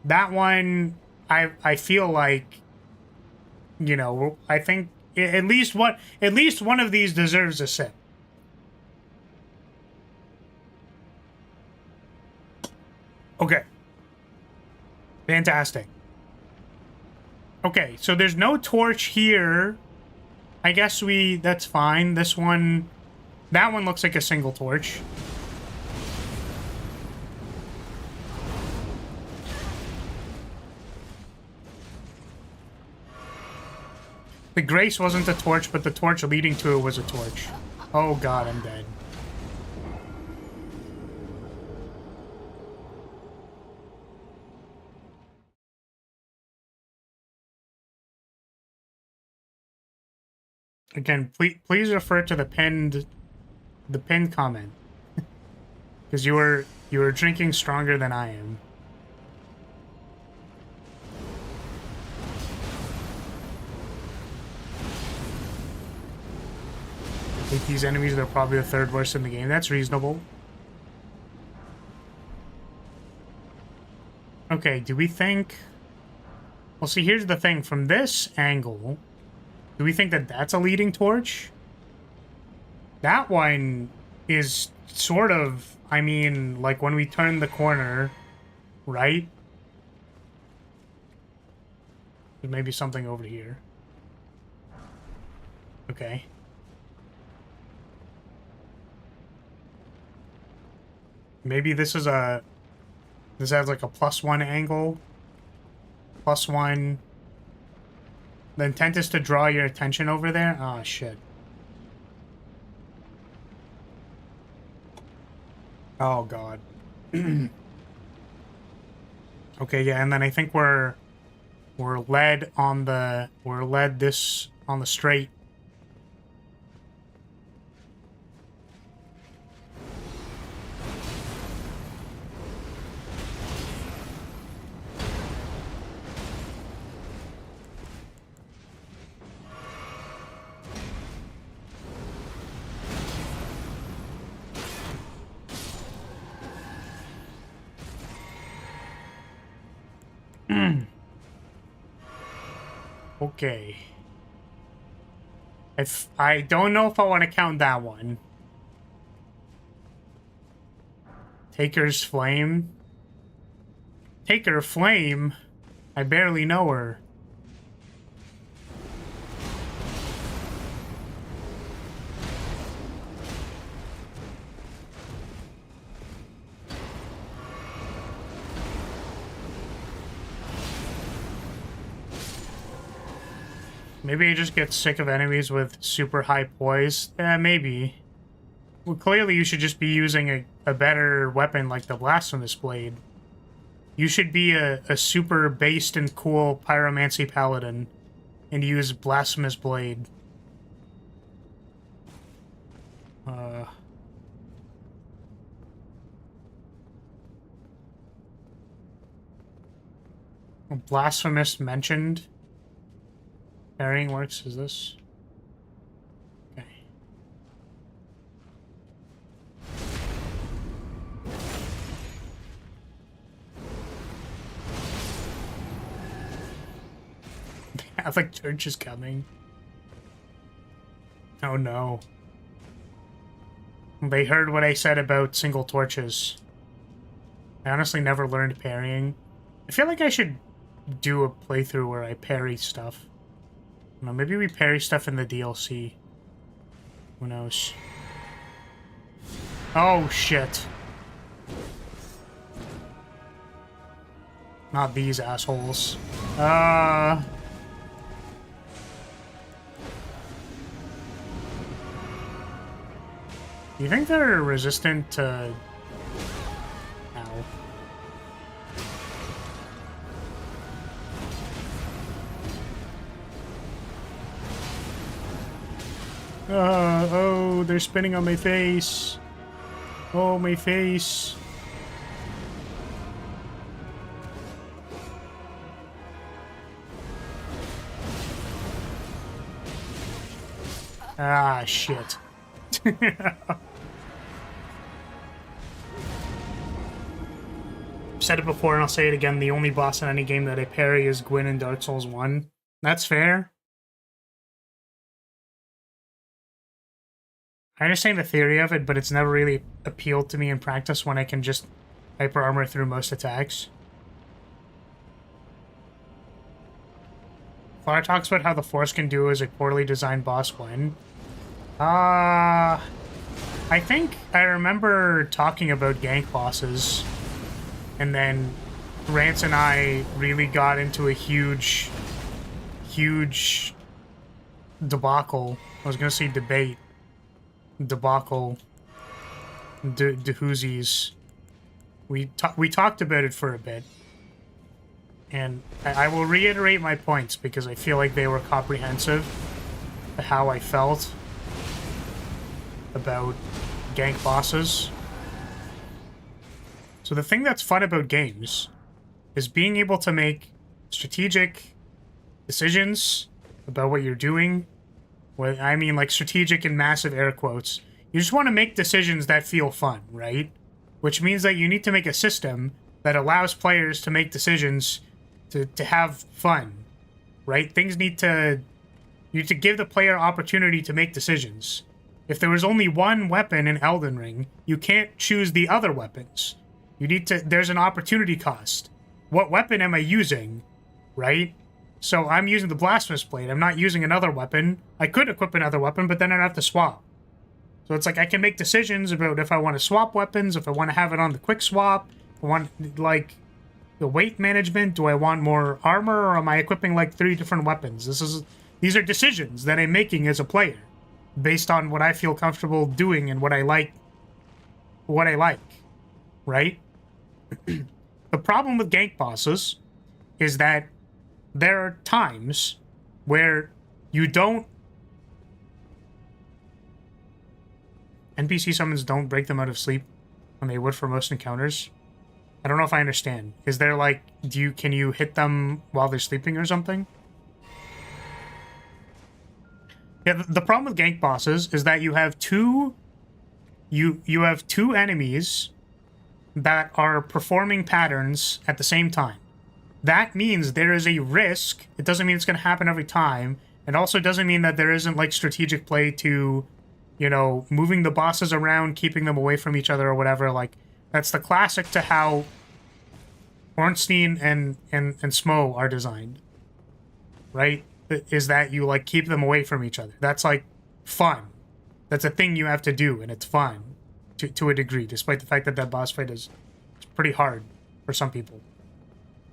That one, I feel like, you know, I think at least one of these deserves a sip. Okay. Fantastic. Okay, so there's no torch here. I guess that's fine. This one, that one looks like a single torch. The grace wasn't a torch, but the torch leading to it was a torch. Oh god, I'm dead. Again, please refer to the pinned comment, because you were drinking stronger than I am. I think these enemies are probably the 3rd worst in the game. That's reasonable. Okay, do we think... Well, see, here's the thing. From this angle, do we think that that's a leading torch? That one is sort of... I mean, like when we turn the corner, right? There may be something over here. Okay. Maybe this is a... This has like a +1 angle. +1. The intent is to draw your attention over there? Oh, shit. Oh, God. Okay, yeah, and then I think we're led on the... We're led this on the straight. Okay. I don't know if I want to count that one. Taker's Flame. Taker Flame? I barely know her. Maybe I just get sick of enemies with super high poise. Maybe. Well, clearly you should just be using a better weapon like the Blasphemous Blade. You should be a super based and cool Pyromancy Paladin and use Blasphemous Blade. Blasphemous mentioned. Parrying works is this? Okay. Catholic Church is coming. Oh no. They heard what I said about single torches. I honestly never learned parrying. I feel like I should do a playthrough where I parry stuff. No, maybe we parry stuff in the DLC. Who knows? Oh, shit. Not these assholes. Do you think they're resistant to... Ow. Oh, they're spinning on my face. Oh, my face. Ah, shit. I've said it before and I'll say it again. The only boss in any game that I parry is Gwyn in Dark Souls 1. That's fair. I understand the theory of it, but it's never really appealed to me in practice when I can just hyper armor through most attacks. Flar talks about how the Force can do as a poorly designed boss win. I think I remember talking about gank bosses, and then Rance and I really got into a huge debacle. I was gonna say debate. Debacle. Dehoozies. We talked about it for a bit. And I will reiterate my points because I feel like they were comprehensive to how I felt about gank bosses. So the thing that's fun about games is being able to make strategic decisions about what you're doing. Well, I mean, like, strategic in massive air quotes. You just want to make decisions that feel fun, right? Which means that you need to make a system that allows players to make decisions to have fun, right? Things need to... You need to give the player opportunity to make decisions. If there was only one weapon in Elden Ring, you can't choose the other weapons. You need to... There's an opportunity cost. What weapon am I using, right? So I'm using the Blasphemous Blade. I'm not using another weapon. I could equip another weapon, but then I'd have to swap. So it's like I can make decisions about if I want to swap weapons, if I want to have it on the quick swap, I want, like, the weight management? Do I want more armor, or am I equipping, like, 3 different weapons? These are decisions that I'm making as a player, based on what I feel comfortable doing and what I like, right? The problem with gank bosses is that there are times where you don't... NPC summons don't break them out of sleep when they would for most encounters. I don't know if I understand. Is there, like, can you hit them while they're sleeping or something? Yeah, the problem with gank bosses is that you have two enemies that are performing patterns at the same time. That means there is a risk. It doesn't mean it's going to happen every time. It also doesn't mean that there isn't, like, strategic play to, you know, moving the bosses around, keeping them away from each other or whatever. Like, that's the classic to how Ornstein and Smo are designed, right? Is that you, like, keep them away from each other. That's, like, fun. That's a thing you have to do, and it's fun to a degree, despite the fact that that boss fight is pretty hard for some people.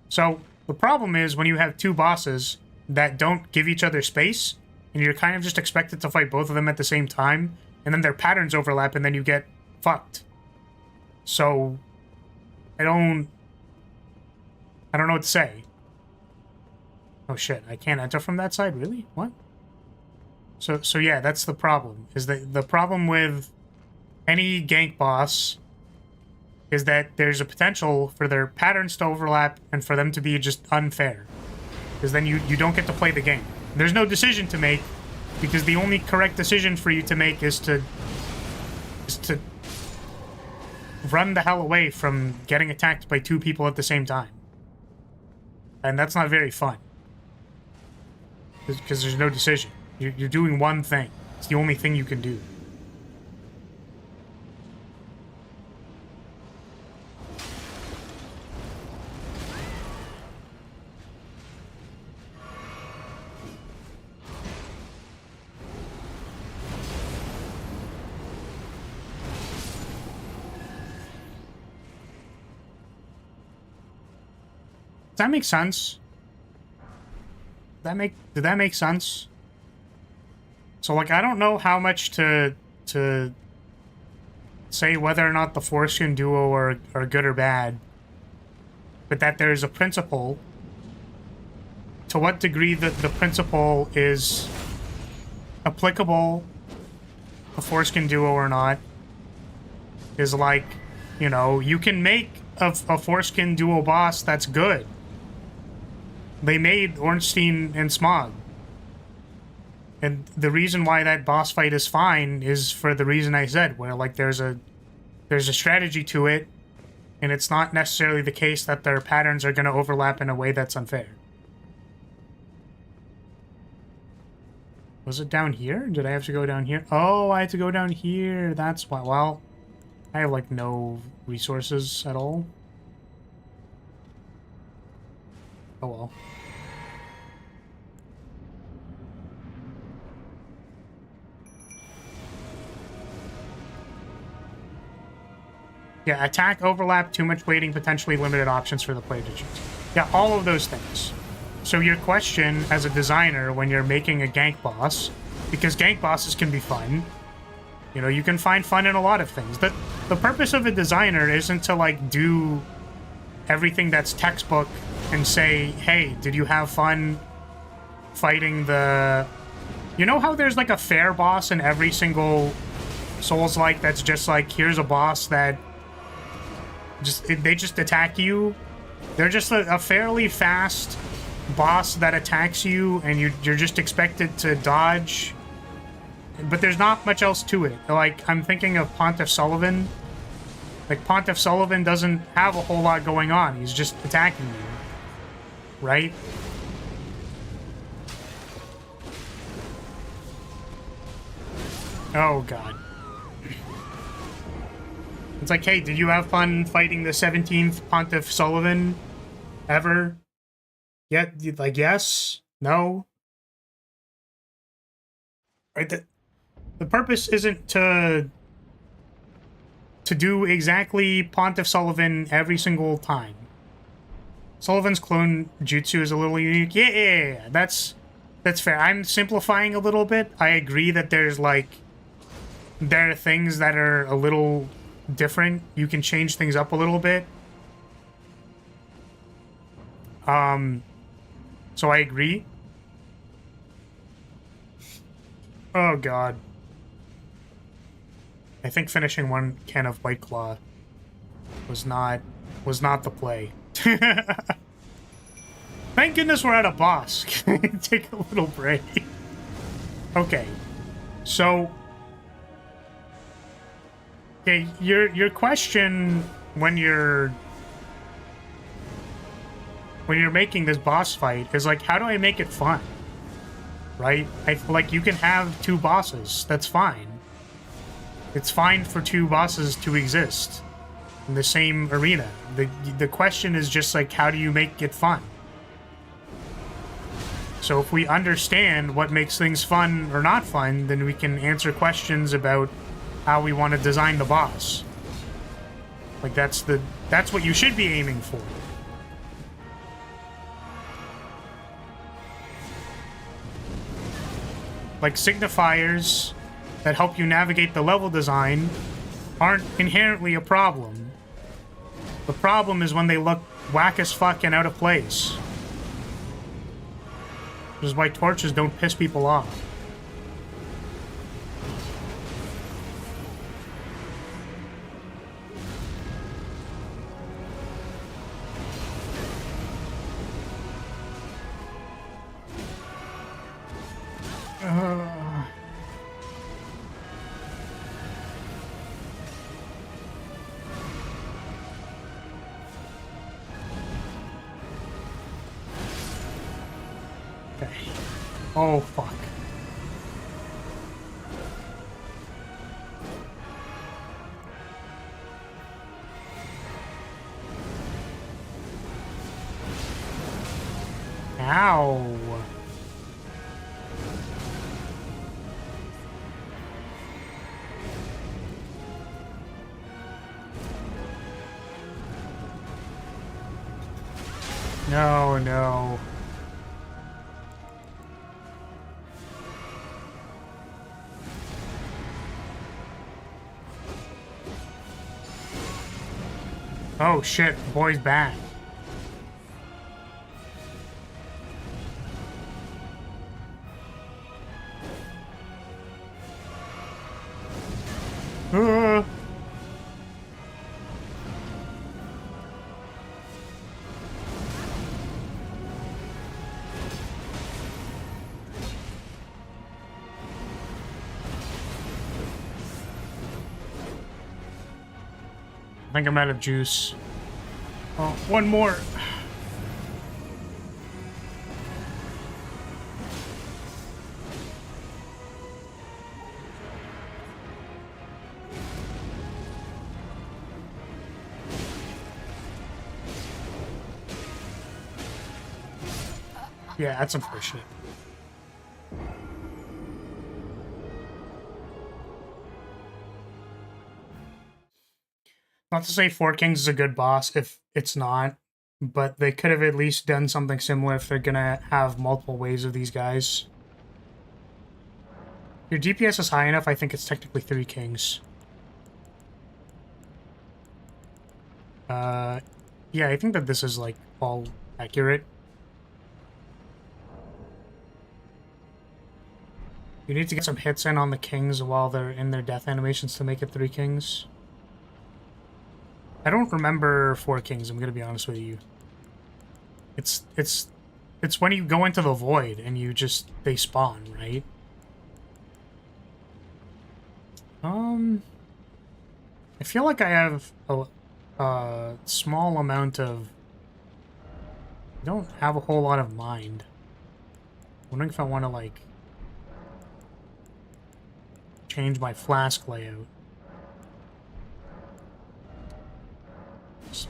So the problem is when you have two bosses that don't give each other space, and you're kind of just expected to fight both of them at the same time, and then their patterns overlap, and then you get fucked. So I don't know what to say. Oh shit, I can't enter from that side? Really? What? So yeah, that's the problem. Is that the problem with any gank boss is that there's a potential for their patterns to overlap and for them to be just unfair. Because then you don't get to play the game. There's no decision to make, because the only correct decision for you to make is to run the hell away from getting attacked by 2 people at the same time. And that's not very fun. Because there's no decision. You're doing one thing. It's the only thing you can do. Does that make sense? Did that make sense? So, like, I don't know how much to say whether or not the Foreskin duo are good or bad, but that there's a principle. To what degree the principle is applicable to Foreskin duo or not is, like, you know, you can make a Foreskin duo boss that's good. They made Ornstein and Smog. And the reason why that boss fight is fine is for the reason I said, where, like, there's a strategy to it, and it's not necessarily the case that their patterns are going to overlap in a way that's unfair. Was it down here? Did I have to go down here? Oh, I had to go down here. That's why. Well, I have, like, no resources at all. Oh, well. Yeah, attack, overlap, too much waiting, potentially limited options for the player to choose. Yeah, all of those things. So your question as a designer when you're making a gank boss, because gank bosses can be fun, you know, you can find fun in a lot of things. The purpose of a designer isn't to, like, do everything that's textbook and say, hey, did you have fun fighting the... You know how there's, like, a fair boss in every single Souls-like that's just, like, here's a boss that they just attack you? They're just a fairly fast boss that attacks you, and you're just expected to dodge. But there's not much else to it. Like, I'm thinking of Pontiff Sullivan. Like, Pontiff Sullivan doesn't have a whole lot going on. He's just attacking you. Right? Oh, God. It's like, hey, did you have fun fighting the 17th Pontiff Sullivan ever? Yeah, like, yes? No? Right, the purpose isn't to to do exactly Pontiff Sullivan every single time. Sullivan's clone jutsu is a little unique. Yeah, that's fair. I'm simplifying a little bit. I agree that there are things that are a little different. You can change things up a little bit. So I agree. Oh god. I think finishing one can of White Claw was not the play. Thank goodness we're at a boss. Take a little break. Okay. So okay, your question when you're making this boss fight is like, how do I make it fun? Right? Like, you can have two bosses. That's fine. It's fine for two bosses to exist in the same arena. The question is just like, how do you make it fun? So if we understand what makes things fun or not fun, then we can answer questions about how we want to design the boss. Like, that's what you should be aiming for. Like, signifiers that help you navigate the level design aren't inherently a problem. The problem is when they look whack as fuck and out of place. Which is why torches don't piss people off. Okay. Oh, fuck. Ow. No, no. Oh shit, the boy's back. Uh. I think I'm out of juice. Oh, one more. Yeah, that's unfortunate. Not to say Four Kings is a good boss if it's not, but they could have at least done something similar if they're gonna have multiple waves of these guys. Your DPS is high enough, I think it's technically 3 Kings. Yeah, I think that this is, like, all accurate. You need to get some hits in on the Kings while they're in their death animations to make it 3 Kings. I don't remember 4 Kings, I'm gonna be honest with you. It's when you go into the void and they spawn, right? I feel like I have a small amount of... I don't have a whole lot of mind. I'm wondering if I want to, like, change my flask layout.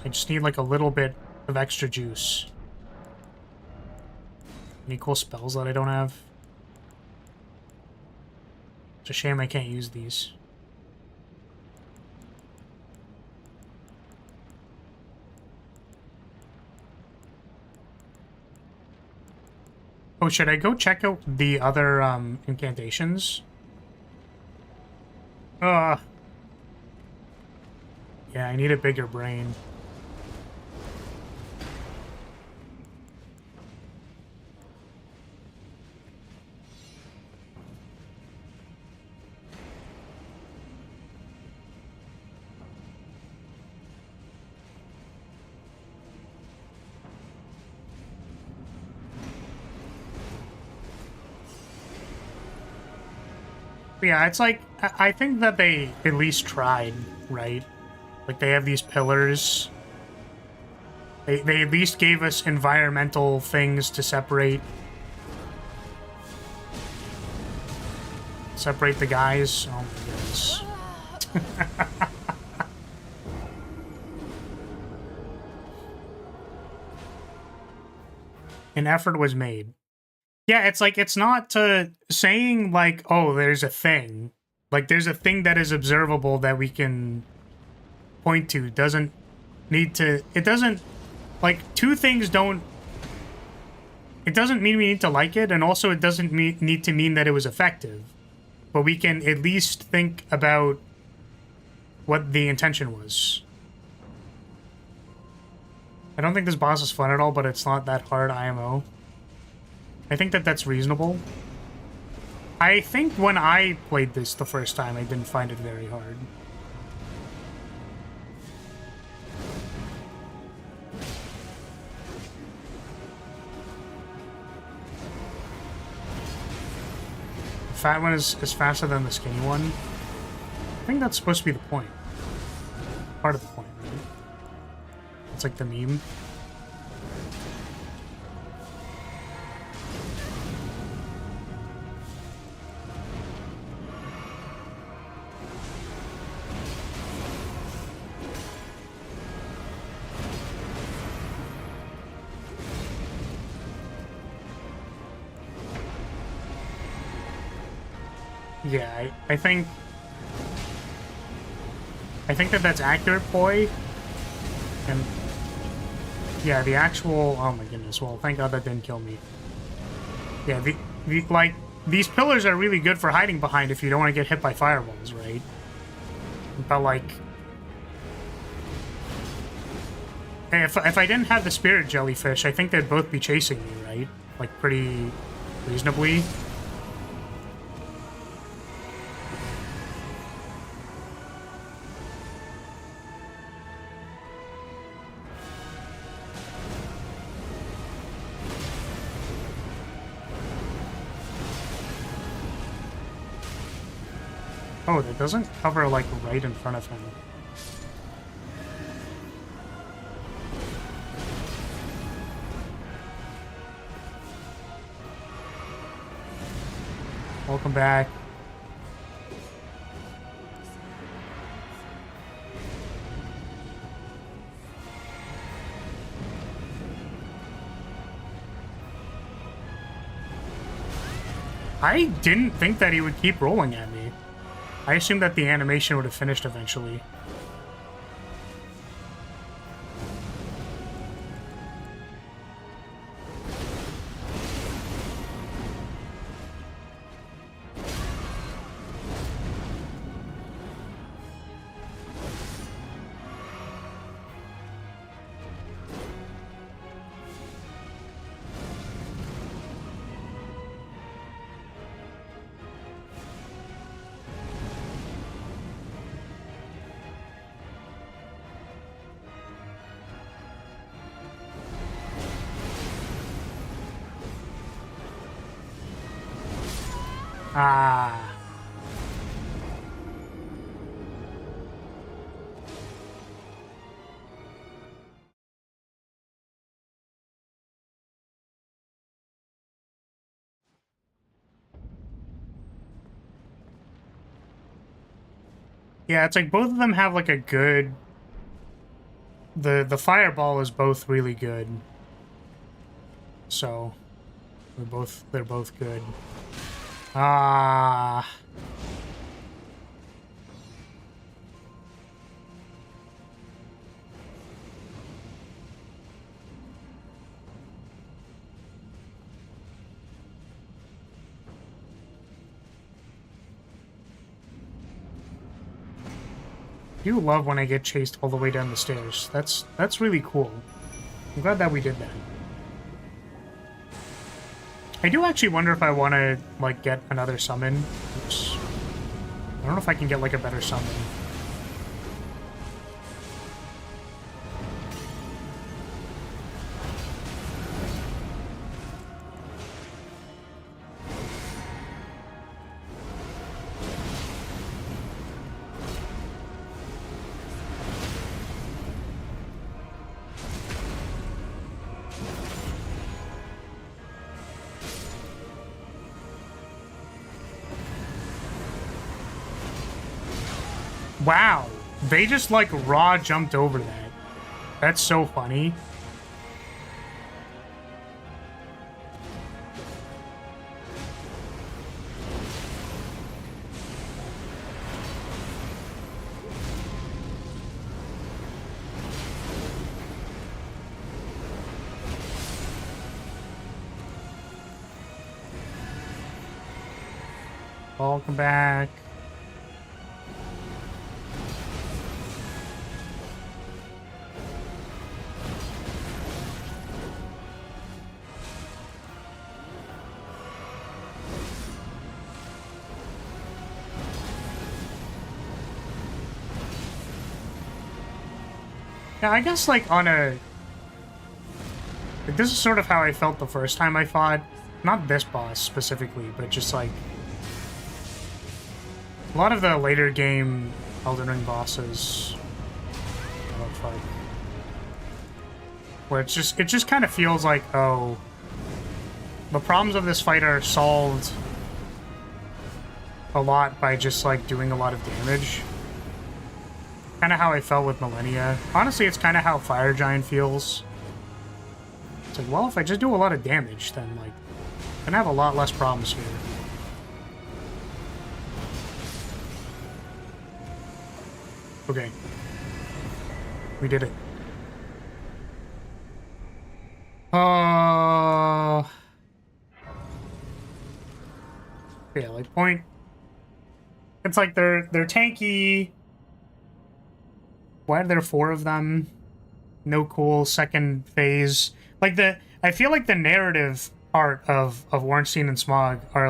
I just need, like, a little bit of extra juice. Any cool spells that I don't have? It's a shame I can't use these. Oh, should I go check out the other incantations? Yeah, I need a bigger brain. Yeah, it's like, I think that they at least tried, right? Like, they have these pillars. They at least gave us environmental things to separate the guys. Oh my goodness. An effort was made. Yeah, it's like, it's not saying like, oh, there's a thing. Like, there's a thing that is observable that we can point to. Doesn't need to, it doesn't, like, two things don't, it doesn't mean we need to like it, and also it doesn't need to mean that it was effective. But we can at least think about what the intention was. I don't think this boss is fun at all, but it's not that hard IMO. I think that that's reasonable. I think when I played this the first time, I didn't find it very hard. The fat one is faster than the skinny one. I think that's supposed to be the point. Part of the point, right? It's like the meme. Yeah, I think that that's accurate, boy. And yeah, the actual, oh my goodness, well, thank God that didn't kill me. Yeah, like, these pillars are really good for hiding behind if you don't want to get hit by fireballs, right? But like, if I didn't have the spirit jellyfish, I think they'd both be chasing me, right? Like, pretty reasonably. Oh, that doesn't cover, like, right in front of him. Welcome back. I didn't think that he would keep rolling at me. I assumed that the animation would have finished eventually. Ah. Yeah, it's like both of them have like a good... The fireball is both really good. So they're both good. Ah. do love when I get chased all the way down the stairs. That's really cool. I'm glad that we did that. I do actually wonder if I want to, like, get another summon. Oops. I don't know if I can get, like, a better summon. Wow, they just like raw jumped over that. That's so funny. Welcome back. Yeah, I guess, like, on a... Like, this is sort of how I felt the first time I fought. Not this boss, specifically, but just, like... A lot of the later game Elden Ring bosses... Oh, fuck. Where it just kind of feels like, oh... The problems of this fight are solved... a lot by just, like, doing a lot of damage. Kind of how I felt with Millennia. Honestly, it's kind of how Fire Giant feels. It's like, well, if I just do a lot of damage, then, like, I'm gonna have a lot less problems here. Okay. We did it. Yeah, like, point... It's like they're tanky... Why are there 4 of them? No cool second phase. Like, I feel like the narrative part of Ornstein and Smog are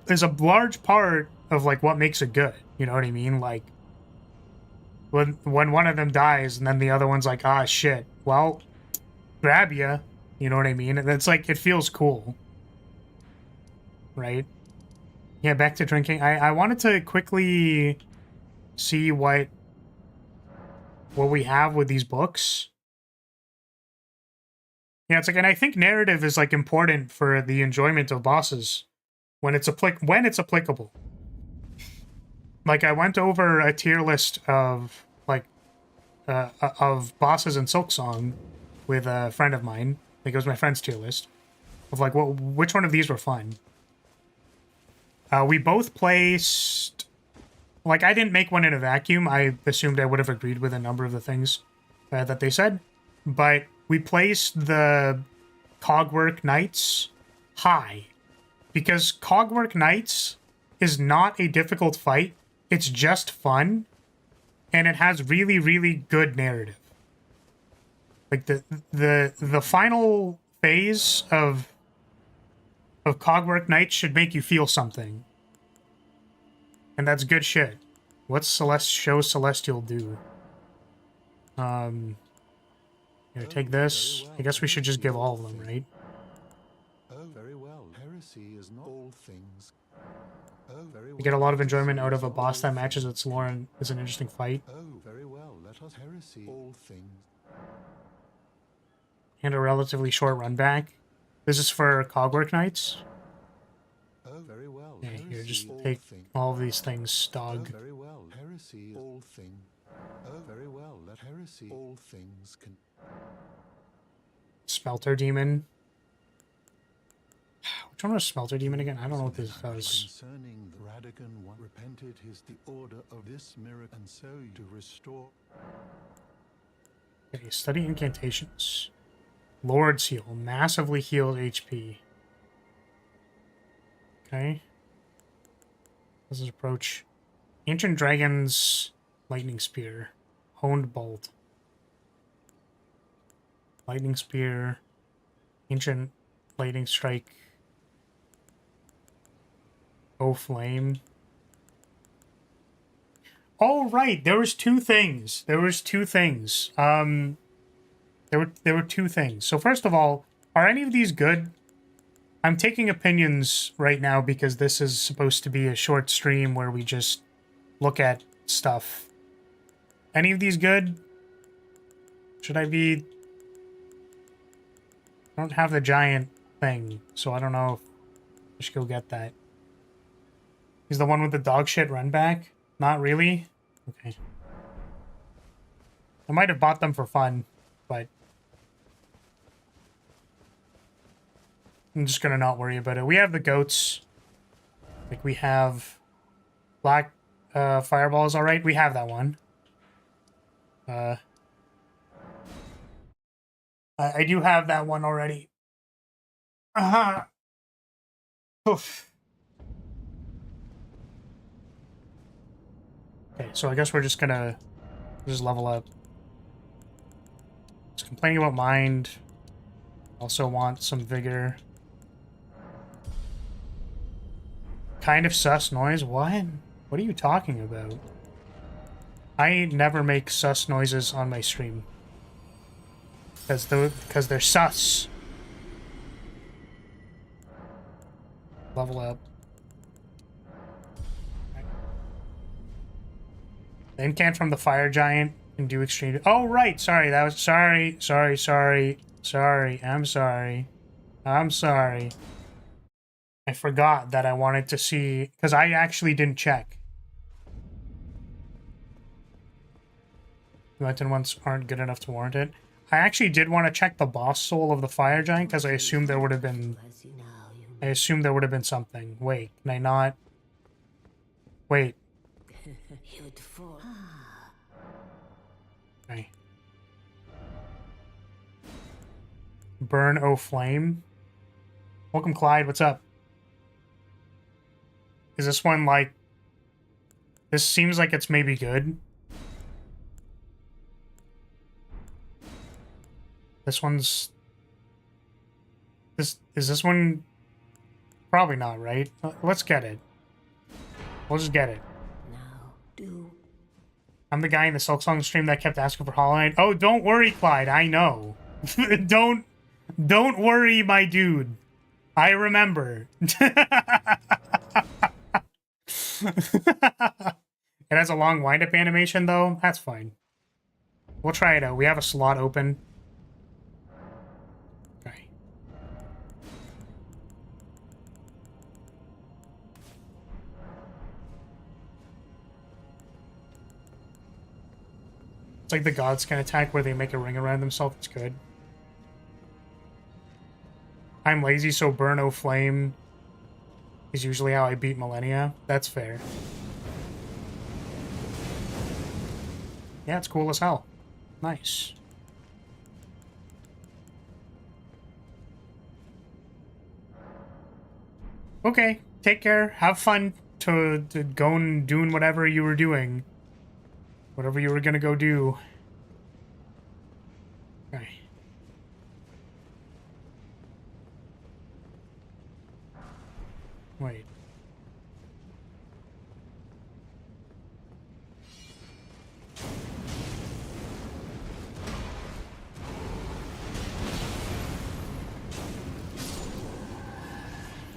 is a large part of, like, what makes it good. You know what I mean? Like, when one of them dies and then the other one's like, ah, shit. Well, grab ya. You know what I mean? And it's like, it feels cool. Right? Yeah, back to drinking. I wanted to quickly see what we have with these books. Yeah, it's like, and I think narrative is, like, important for the enjoyment of bosses when it's applicable. Like, I went over a tier list of, like, of bosses in Silksong with a friend of mine. Like, it was my friend's tier list of, like, which one of these were fun. We both placed... Like, I didn't make one in a vacuum. I assumed I would have agreed with a number of the things that they said. But we placed the Cogwork Knights high. Because Cogwork Knights is not a difficult fight. It's just fun. And it has really, really good narrative. Like, the final phase of Cogwork Knights should make you feel something. And that's good shit. What's Celestial do? Here, take this. I guess we should just give all of them, right? Oh, very well. Heresy is not all things. Oh, very well. We get a lot of enjoyment out of a boss that matches its lore and is an interesting fight. Oh, very well. Let us heresy all things. And a relatively short run back. This is for Cogwork Knights. Oh, very well. Yeah, here, just take all of these things, dog. Oh, very well. Heresy all things. Oh, very well. Let heresy all things can. Smelter Demon. Which one was Smelter Demon again? I don't know what this does. Concerning the Radigan one, repented his the order of this miracle, and so to restore. Okay, study incantations. Lord's Heal. Massively healed HP. Okay. This is approach. Ancient Dragon's Lightning Spear. Honed Bolt. Lightning Spear. Ancient Lightning Strike. Oh, Flame. Oh, right. There was two things. There were two things. There were two things. So first of all, are any of these good? I'm taking opinions right now because this is supposed to be a short stream where we just look at stuff. Any of these good? Should I be... I don't have the giant thing, so I don't know if I should go get that. He's the one with the dog shit run back? Not really? Okay. I might have bought them for fun, but... I'm just gonna not worry about it. We have the goats. Like, we have... Black fireballs, alright. We have that one. I do have that one already. Uh-huh. Oof. Okay, so I guess we're just gonna just level up. Just complaining about mind. Also want some vigor. Kind of sus noise? What? What are you talking about? I never make sus noises on my stream. Because they're sus. Level up. Right. The incant from the fire giant can do extreme... Oh, right! Sorry, that was... Sorry. I'm sorry. I'm sorry. I forgot that I wanted to see... Because I actually didn't check. Lenten ones aren't good enough to warrant it. I actually did want to check the boss soul of the fire giant because I assumed there would have been... I assumed there would have been something. Wait, can I not? Wait. Okay. Burn O Flame. Welcome, Clyde. What's up? Is this one like... This seems like it's maybe good. This one's... Is this one... Probably not, right? Let's get it. We'll just get it. I'm the guy in the Silksong stream that kept asking for Hollow Knight. Oh, don't worry, Clyde. I know. Don't worry, my dude. I remember. It has a long wind-up animation, though. That's fine. We'll try it out. We have a slot open. Okay. It's like the gods can attack where they make a ring around themselves. It's good. I'm lazy, so burn O Flame is usually how I beat Millennia. That's fair. Yeah, it's cool as hell. Nice. Okay, take care. Have fun to go and doing whatever you were doing. Whatever you were gonna go do. Okay. Wait.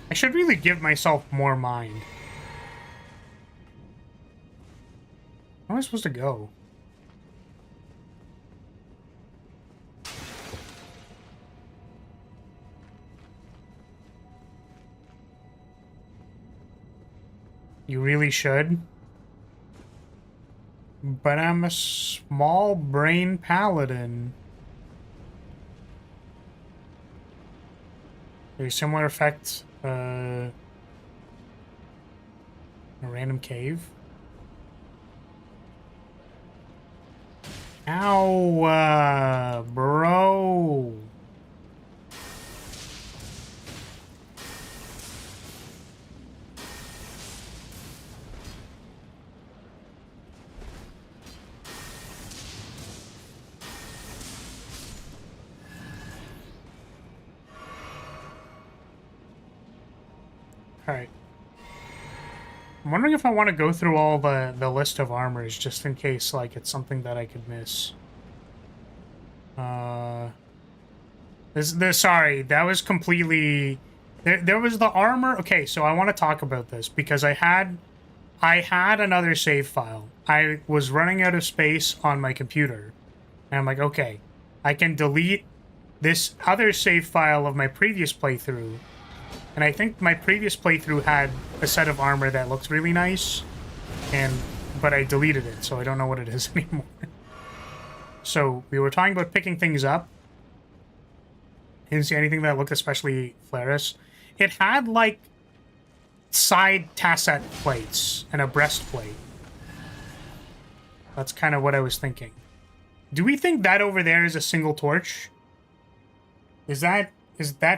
I should really give myself more mind. How am I supposed to go? You really should. But I'm a small brain paladin. A similar effect, a random cave. Ow, bro. Alright. I'm wondering if I want to go through all the list of armors just in case, like, it's something that I could miss. Sorry, that was completely... There was the armor... Okay, so I want to talk about this because I had another save file. I was running out of space on my computer. And I'm like, okay, I can delete this other save file of my previous playthrough. And I think my previous playthrough had a set of armor that looks really nice. But I deleted it, so I don't know what it is anymore. So we were talking about picking things up. Didn't see anything that looked especially flairous. It had, like, side tasset plates and a breastplate. That's kind of what I was thinking. Do we think that over there is a single torch? Is that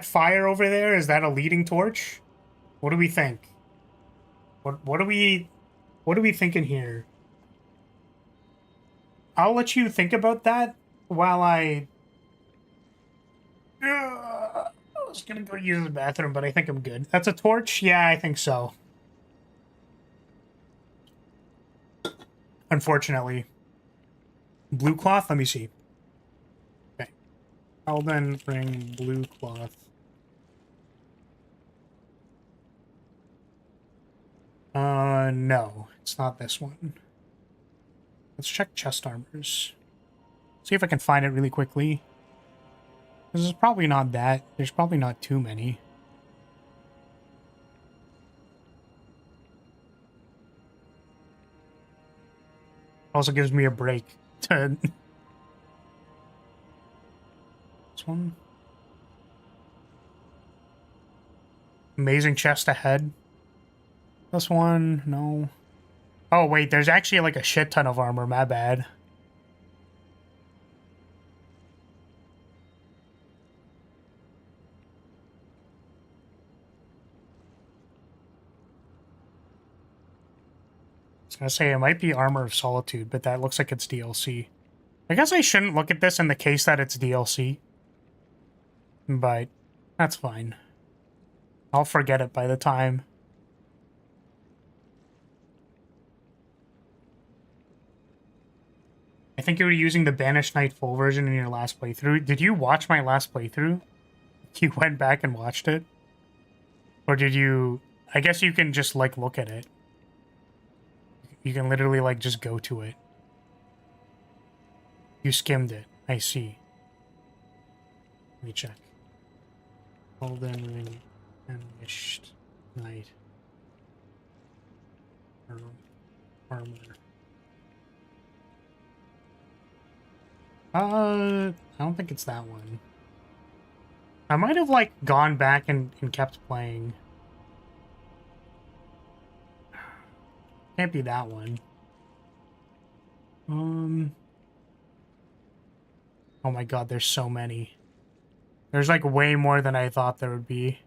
fire over there? Is that a leading torch? What do we think? What are we thinking here? I'll let you think about that while I was gonna go use the bathroom, but I think I'm good. That's a torch? Yeah, I think so. Unfortunately. Blue cloth? Let me see. Okay. Elden Ring blue cloth. No. It's not this one. Let's check chest armors. See if I can find it really quickly. This is probably not that. There's probably not too many. Also gives me a break to... This one. Amazing chest ahead. This one, no. Oh, wait, there's actually like a shit ton of armor, my bad. I was gonna say, it might be Armor of Solitude, but that looks like it's DLC. I guess I shouldn't look at this in the case that it's DLC. But that's fine. I'll forget it by the time. I think you were using the Banished Knight full version in your last playthrough. Did you watch my last playthrough? You went back and watched it? Or did you... I guess you can just, like, look at it. You can literally, like, just go to it. You skimmed it. I see. Let me check. Elden Ring. Banished Knight. Armor. I don't think it's that one. I might have, like, gone back and kept playing. Can't be that one. Oh my god, there's so many. There's, like, way more than I thought there would be.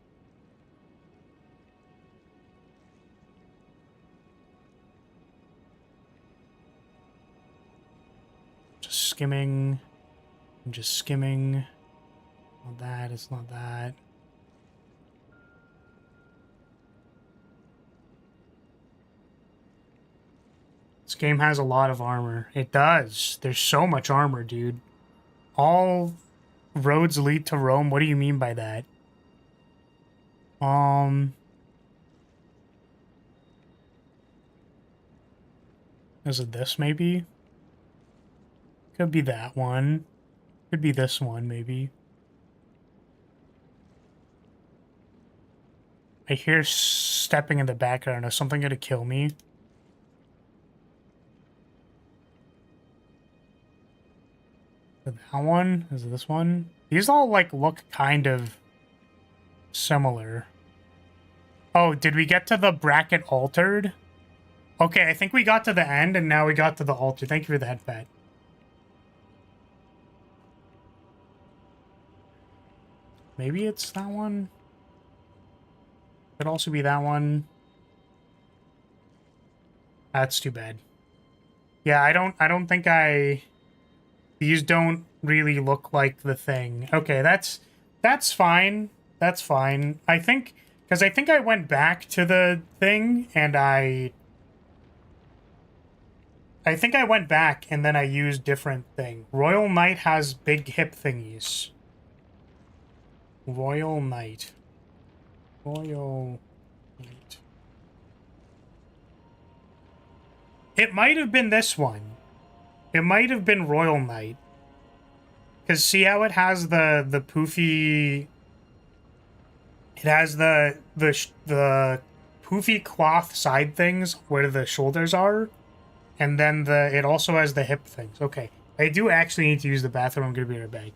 Just skimming. I'm just skimming. Not that, it's not that. This game has a lot of armor. It does. There's so much armor, dude. All roads lead to Rome. What do you mean by that? Is it this, maybe? Could be that one. Could be this one, maybe. I hear stepping in the background. Is something gonna kill me? Is it that one? Is it this one? These all, like, look kind of similar. Oh, did we get to the bracket altered? Okay, I think we got to the end, and now we got to the altar. Thank you for that, Pat. Maybe it's that one? Could also be that one. That's too bad. Yeah, I don't think these don't really look like the thing. Okay, that's fine. That's fine. I think Because I think I went back to the thing and I think I went back and then I used different thing. Royal Knight has big hip thingies. Royal Knight. Royal Knight. It might have been this one. It might have been Royal Knight. Because see how it has the poofy... It has the poofy cloth side things where the shoulders are. And then it also has the hip things. Okay. I do actually need to use the bathroom. I'm going to be right back.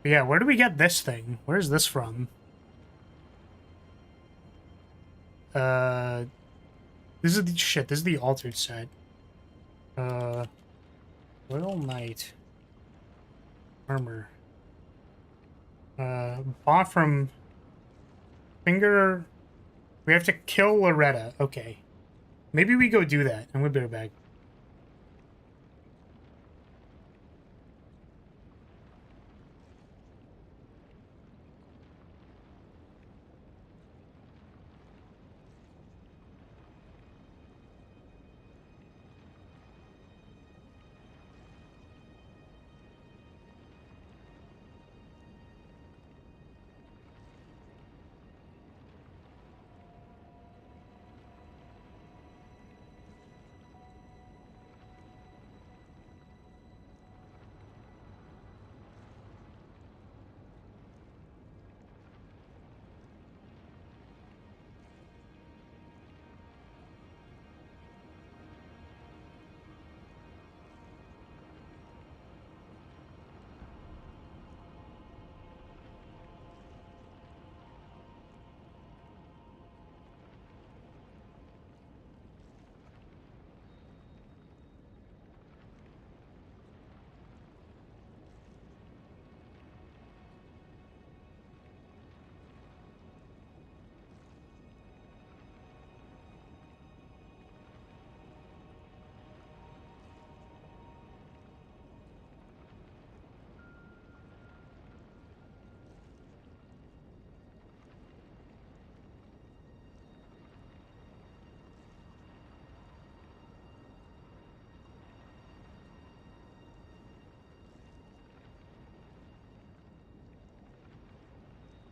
But yeah, where do we get this thing? Where's this from? This is the shit. This is the altered set. Royal Knight. Armor. Bought from Finger. We have to kill Loretta. Okay. Maybe we go do that. I'm gonna be right back.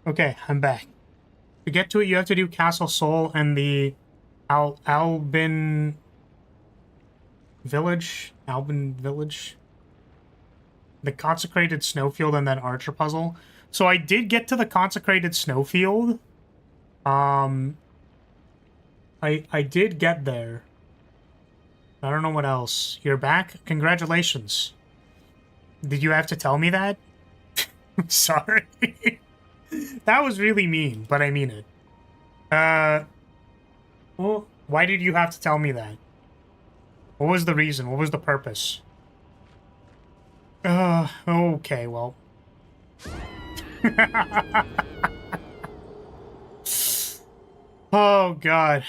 Okay, I'm back. To get to it, you have to do Castle Sol and the Albin Village. The Consecrated Snowfield and then Archer Puzzle. So I did get to the Consecrated Snowfield. I did get there. I don't know what else. You're back? Congratulations. Did you have to tell me that? I'm sorry. That was really mean, but I mean it. Well, why did you have to tell me that? What was the reason? What was the purpose? Okay, well. Oh, God.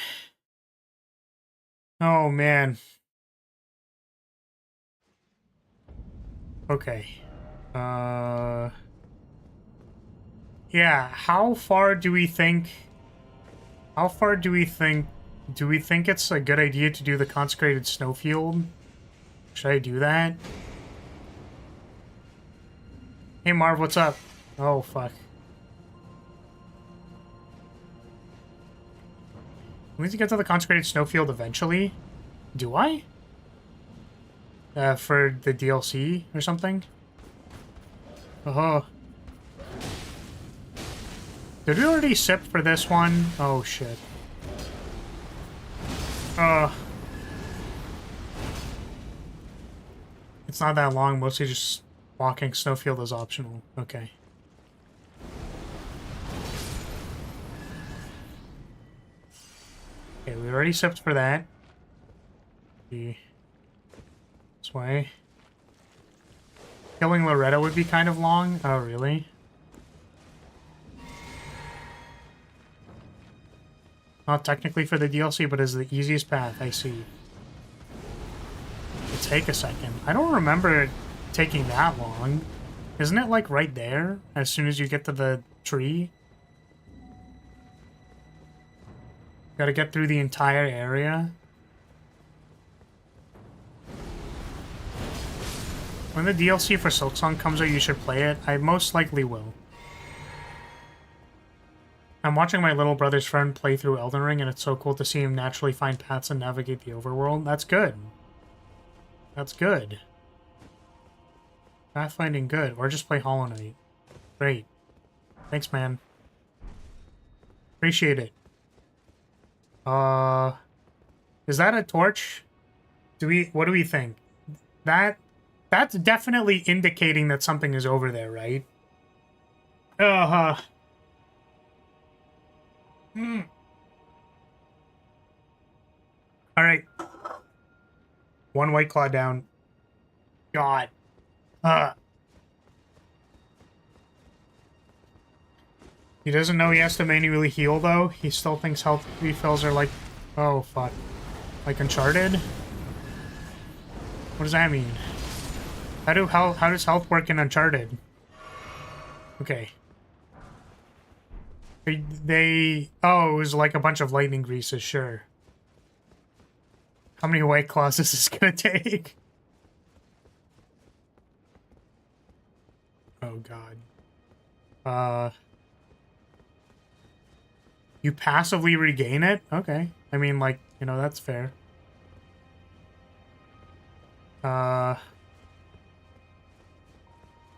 Oh, man. Okay. Yeah, how far do we think... Do we think it's a good idea to do the Consecrated Snowfield? Should I do that? Hey, Marv, what's up? Oh, fuck. We need to get to the Consecrated Snowfield eventually. Do I? For the DLC or something? Oh. Did we already sip for this one? Oh, shit. It's not that long, mostly just walking. Snowfield is optional. Okay. Okay, we already sipped for that. This way. Killing Loretta would be kind of long. Oh, really? Not technically for the DLC, but is the easiest path. I see. It'll take a second. I don't remember it taking that long. Isn't it like right there? As soon as you get to the tree? Gotta get through the entire area. When the DLC for Silksong comes out, you should play it. I most likely will. I'm watching my little brother's friend play through Elden Ring, and it's so cool to see him naturally find paths and navigate the overworld. That's good. That's good. Pathfinding good. Or just play Hollow Knight. Great. Thanks, man. Appreciate it. Is that a torch? What do we think? That's definitely indicating that something is over there, right? Alright. One White Claw down. God. He doesn't know he has to manually heal, though. He still thinks health refills are like... Oh, fuck. Like Uncharted? What does that mean? How does health work in Uncharted? Okay. Oh, it was like a bunch of lightning greases, sure. How many White Claws is this gonna take? Oh, God. You passively regain it? Okay. I mean, like, you know, that's fair.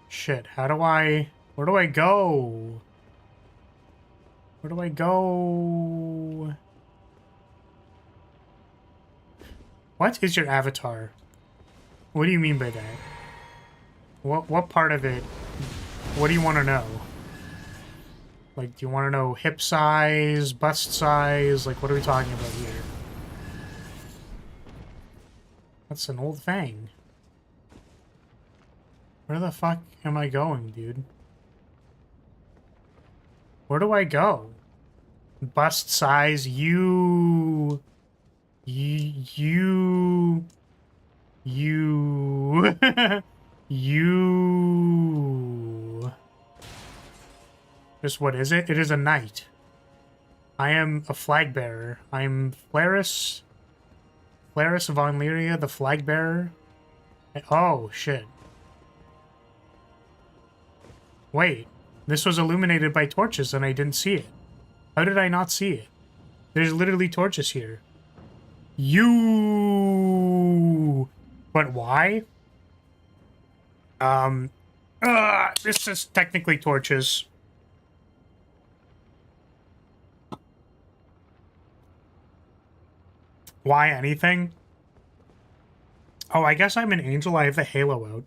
Shit, where do I go? Where do I go? What is your avatar? What do you mean by that? What part of it? What do you want to know? Like, do you want to know hip size, bust size? Like, what are we talking about here? That's an old fang. Where the fuck am I going, dude? Where do I go? Bust size, you... You... Just what is it? It is a knight. I am a flag bearer. I'm Flaris von Lyria, the flag bearer. Oh, shit. Wait, this was illuminated by torches and I didn't see it. How did I not see it? There's literally torches here. But why? This is technically torches. Why anything? Oh, I guess I'm an angel. I have the halo out.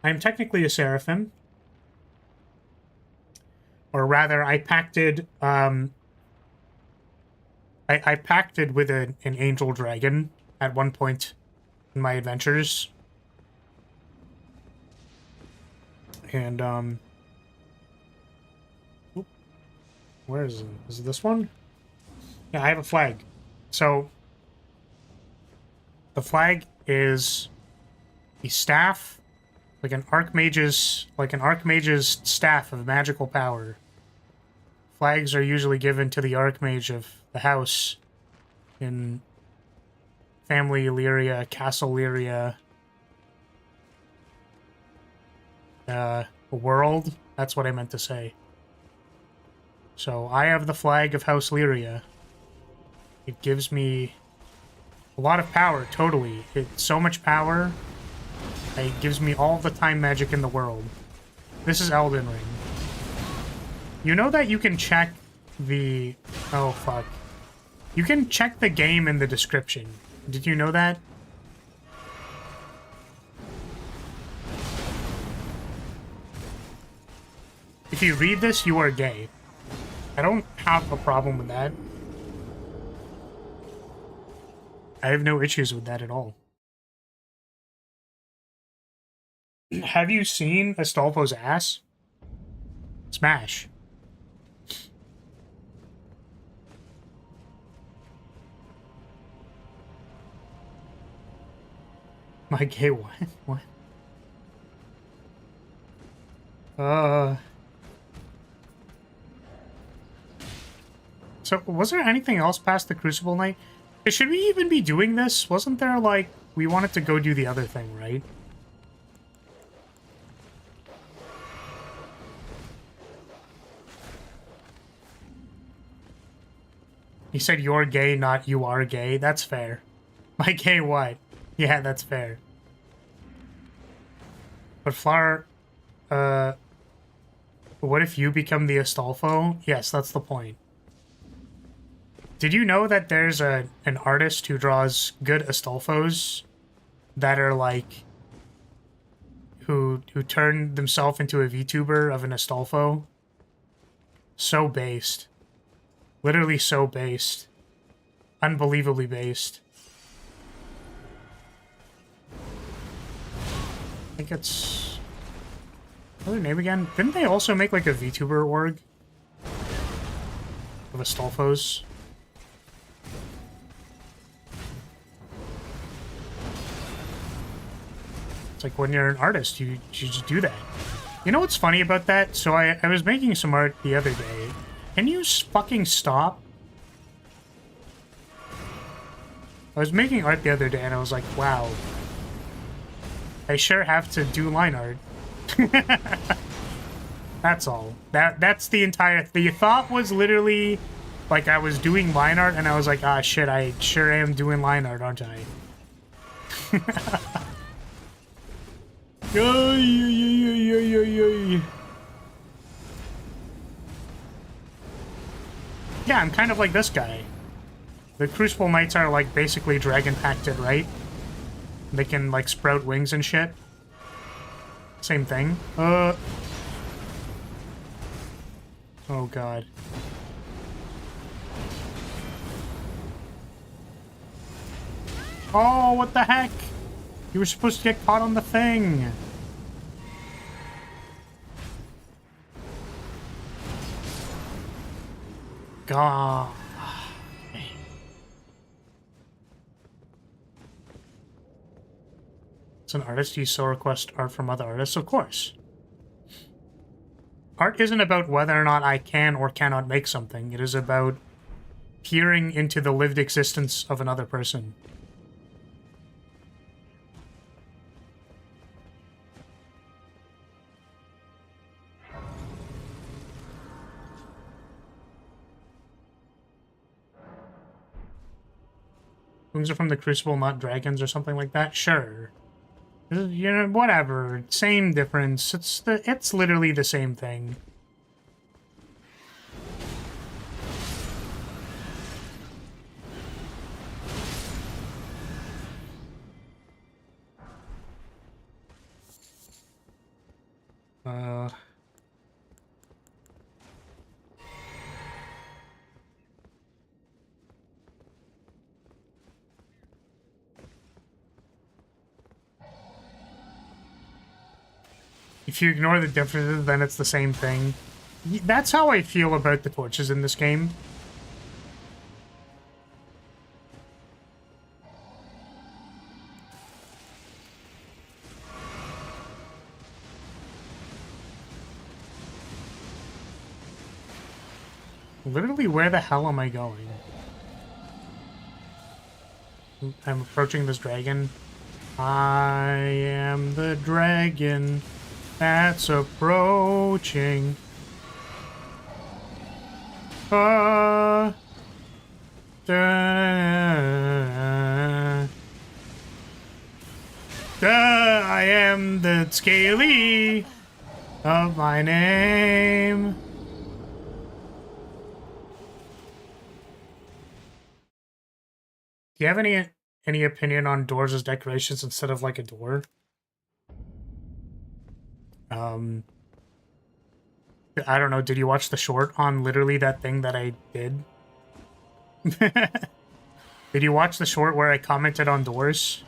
I'm technically a seraphim. Or rather, I pacted, I pacted with an angel dragon at one point in my adventures. And, oop, where is it? Is it this one? Yeah, I have a flag. So, the flag is the staff, like an archmage's staff of magical power. Flags are usually given to the archmage of the house in family Lyria, Castle Lyria, world. That's what I meant to say. So I have the flag of House Lyria. It gives me a lot of power, totally. It's so much power. It gives me all the time magic in the world. This is Elden Ring. You know that you can check the... Oh, fuck. You can check the game in the description. Did you know that? If you read this, you are gay. I don't have a problem with that. I have no issues with that at all. Have you seen Astolfo's ass? Smash. My gay what? What? So, was there anything else past the Crucible Night? Should we even be doing this? Wasn't there, like, we wanted to go do the other thing, right? You said you're gay, not you are gay. That's fair. Like, hey, what? Yeah, that's fair. But Flower, what if you become the Astolfo? Yes, that's the point. Did you know that there's an artist who draws good Astolfos that are like who turn themselves into a VTuber of an Astolfo? So based. Literally so based. Unbelievably based. I think it's... what's their name again? Didn't they also make like a VTuber org? Of Astolfos? It's like when you're an artist, you just do that. You know what's funny about that? So I was making some art the other day. Can you fucking stop? I was making art the other day and I was like, wow. I sure have to do line art. That's all. That's the entire... the thought was literally like I was doing line art and I was like, ah shit, I sure am doing line art, aren't I? Yeah, I'm kind of like this guy. The Crucible Knights are like basically dragon acted, right? They can like sprout wings and shit. Same thing. Oh god. Oh, what the heck? You were supposed to get caught on the thing. God. As an artist, you still request art from other artists? Of course. Art isn't about whether or not I can or cannot make something. It is about peering into the lived existence of another person. Wings are from the Crucible, not dragons or something like that? Sure. You know, whatever. Same difference. It's literally the same thing. If you ignore the differences, then it's the same thing. That's how I feel about the torches in this game. Literally, where the hell am I going? I'm approaching this dragon. I am the dragon that's approaching. I am the scaly of my name. Do you have any opinion on doors as decorations instead of like a door? I don't know, did you watch the short on literally that thing that I did? Did you watch the short where I commented on doors?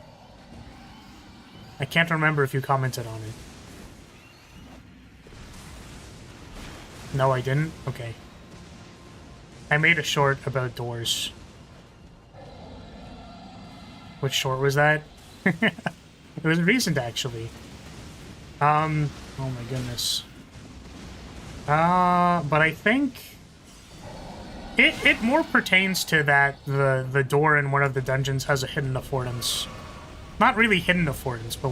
I can't remember if you commented on it. No, I didn't? Okay. I made a short about doors. Which short was that? It was recent, actually. Oh my goodness. But I think... It more pertains to that the door in one of the dungeons has a hidden affordance. Not really hidden affordance, but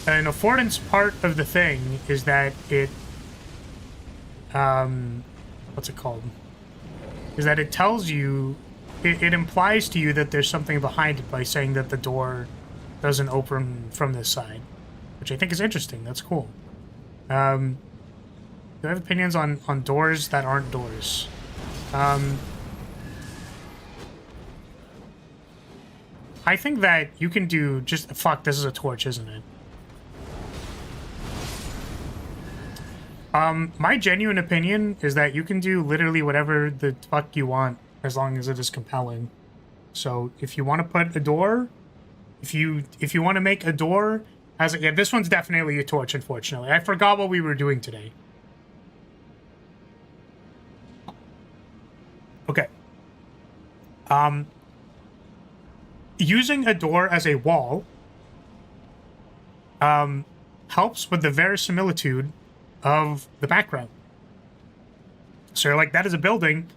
an affordance part of the thing is that it what's it called? Is that it tells you, it implies to you that there's something behind it by saying that the door doesn't open from this side, which I think is interesting. That's cool. Do I have opinions on doors that aren't doors? I think that you can do just... Fuck, this is a torch, isn't it? My genuine opinion is that you can do literally whatever the fuck you want as long as it is compelling. So if you want to put a door, if you want to make a door as a... Yeah, this one's definitely a torch, unfortunately. I forgot what we were doing today. Okay. Using a door as a wall helps with the verisimilitude of the background. So you're like, that is a building.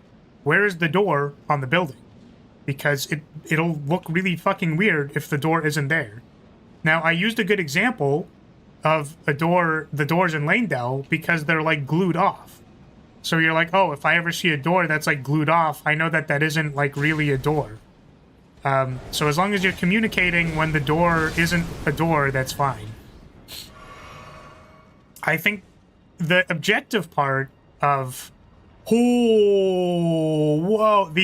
Where is the door on the building? Because it'll look really fucking weird if the door isn't there. Now, I used a good example of the doors in Lanedell because they're like glued off. So you're like, oh, if I ever see a door that's like glued off, I know that that isn't like really a door. So as long as you're communicating when the door isn't a door, that's fine. I think the objective part of... the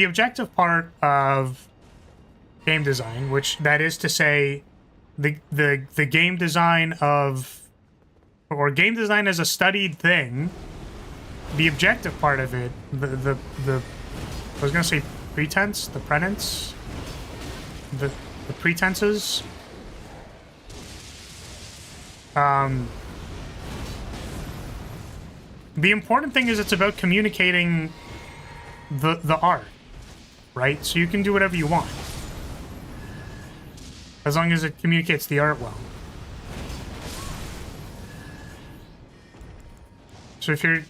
objective part of game design, which that is to say the game design of... or game design as a studied thing, the objective part of it, the I was gonna say pretense, the pretense, the pretenses, the important thing is it's about communicating the art, right? So you can do whatever you want as long as it communicates the art well. So if you're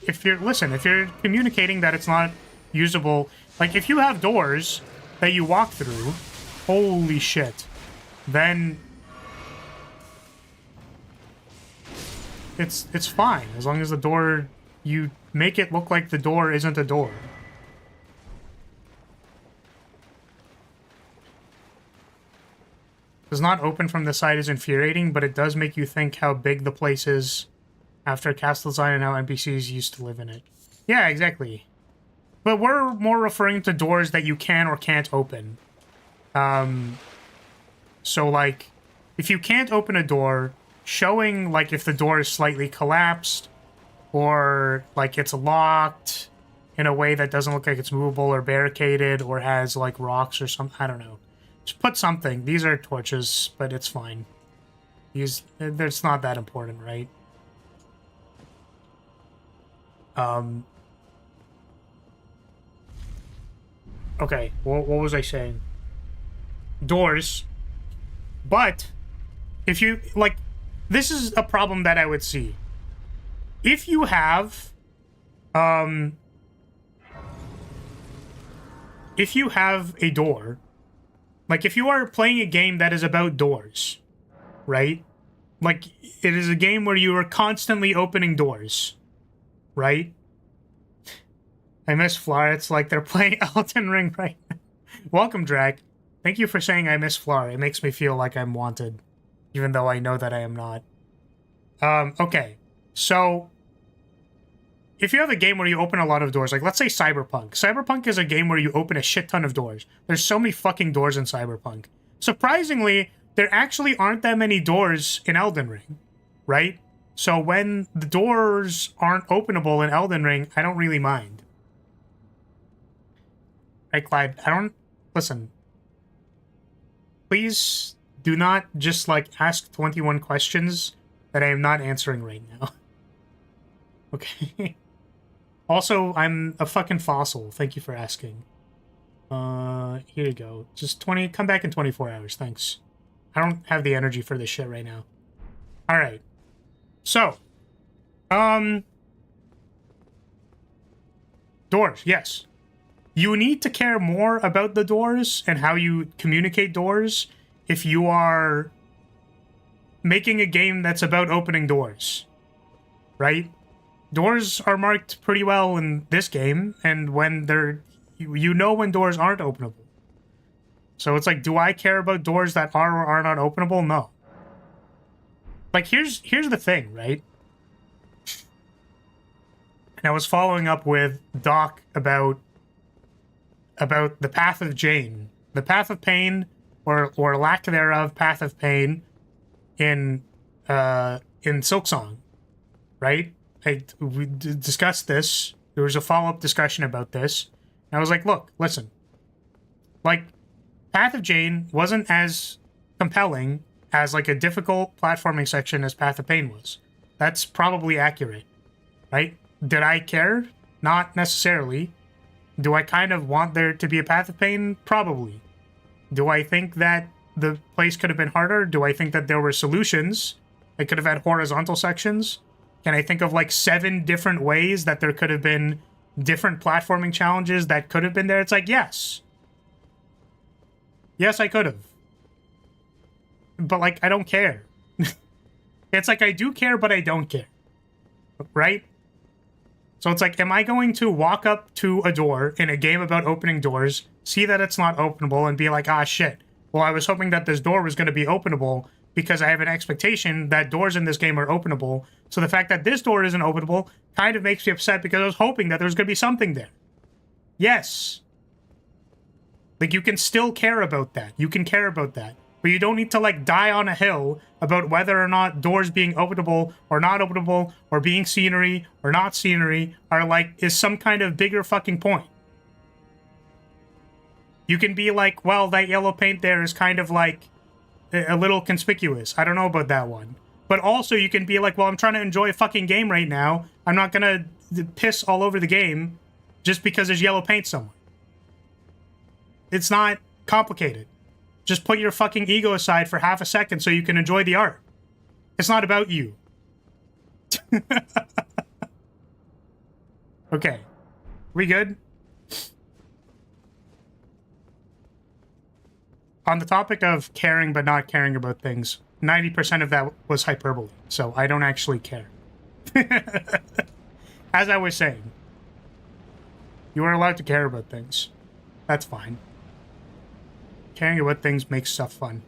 communicating that it's not usable, like if you have doors that you walk through, holy shit, then it's fine as long as the door, you make it look like the door isn't a door. Does not open from the side is infuriating, but it does make you think how big the place is after castle design and how NPCs used to live in it. Yeah, exactly. But we're more referring to doors that you can or can't open. So, like, if you can't open a door, showing, like, if the door is slightly collapsed, or, like, it's locked in a way that doesn't look like it's movable or barricaded, or has, like, rocks or something, I don't know. Just put something. These are torches, but it's fine. It's not that important, right? Okay, what was I saying? Doors. But, if you, like, this is a problem that I would see. If you have, if you have a door, like, if you are playing a game that is about doors, right? Like, it is a game where you are constantly opening doors, right? I miss Flar. It's like they're playing Elden Ring right now. Welcome, Drag. Thank you for saying I miss Flar. It makes me feel like I'm wanted, even though I know that I am not. Okay. So, if you have a game where you open a lot of doors, like let's say Cyberpunk. Cyberpunk is a game where you open a shit ton of doors. There's so many fucking doors in Cyberpunk. Surprisingly, there actually aren't that many doors in Elden Ring, right? So when the doors aren't openable in Elden Ring, I don't really mind. Right, Clyde? Listen. Please do not just, like, ask 21 questions that I am not answering right now. Okay. Also, I'm a fucking fossil. Thank you for asking. Here you go. Just come back in 24 hours. Thanks. I don't have the energy for this shit right now. Alright. So. Doors, yes. You need to care more about the doors and how you communicate doors if you are making a game that's about opening doors, right? Doors are marked pretty well in this game, and when they're... You know when doors aren't openable. So it's like, do I care about doors that are or are not openable? No. Like, here's the thing, right? And I was following up with Doc about the Path of Jane. The Path of Pain, or lack thereof, Path of Pain in Silksong, right? We discussed this. There was a follow-up discussion about this. And I was like, look, listen. Like, Path of Jane wasn't as compelling as, like, a difficult platforming section as Path of Pain was. That's probably accurate, right? Did I care? Not necessarily. Do I kind of want there to be a Path of Pain? Probably. Do I think that the place could have been harder? Do I think that there were solutions? It could have had horizontal sections? Can I think of like 7 different ways that there could have been different platforming challenges that could have been there? It's like, yes. Yes, I could have. But like, I don't care. It's like, I do care, but I don't care. Right? So it's like, am I going to walk up to a door in a game about opening doors, see that it's not openable, and be like, ah, shit. Well, I was hoping that this door was going to be openable because I have an expectation that doors in this game are openable. So the fact that this door isn't openable kind of makes me upset because I was hoping that there was going to be something there. Yes. Like, you can still care about that. You can care about that. But you don't need to, like, die on a hill about whether or not doors being openable or not openable or being scenery or not scenery are, like, is some kind of bigger fucking point. You can be like, well, that yellow paint there is kind of, like, a little conspicuous. I don't know about that one. But also you can be like, well, I'm trying to enjoy a fucking game right now. I'm not gonna piss all over the game just because there's yellow paint somewhere. It's not complicated. Just put your fucking ego aside for half a second so you can enjoy the art. It's not about you. Okay. We good? On the topic of caring but not caring about things, 90% of that was hyperbole, so I don't actually care. As I was saying, you are allowed to care about things. That's fine. Caring about things makes stuff fun.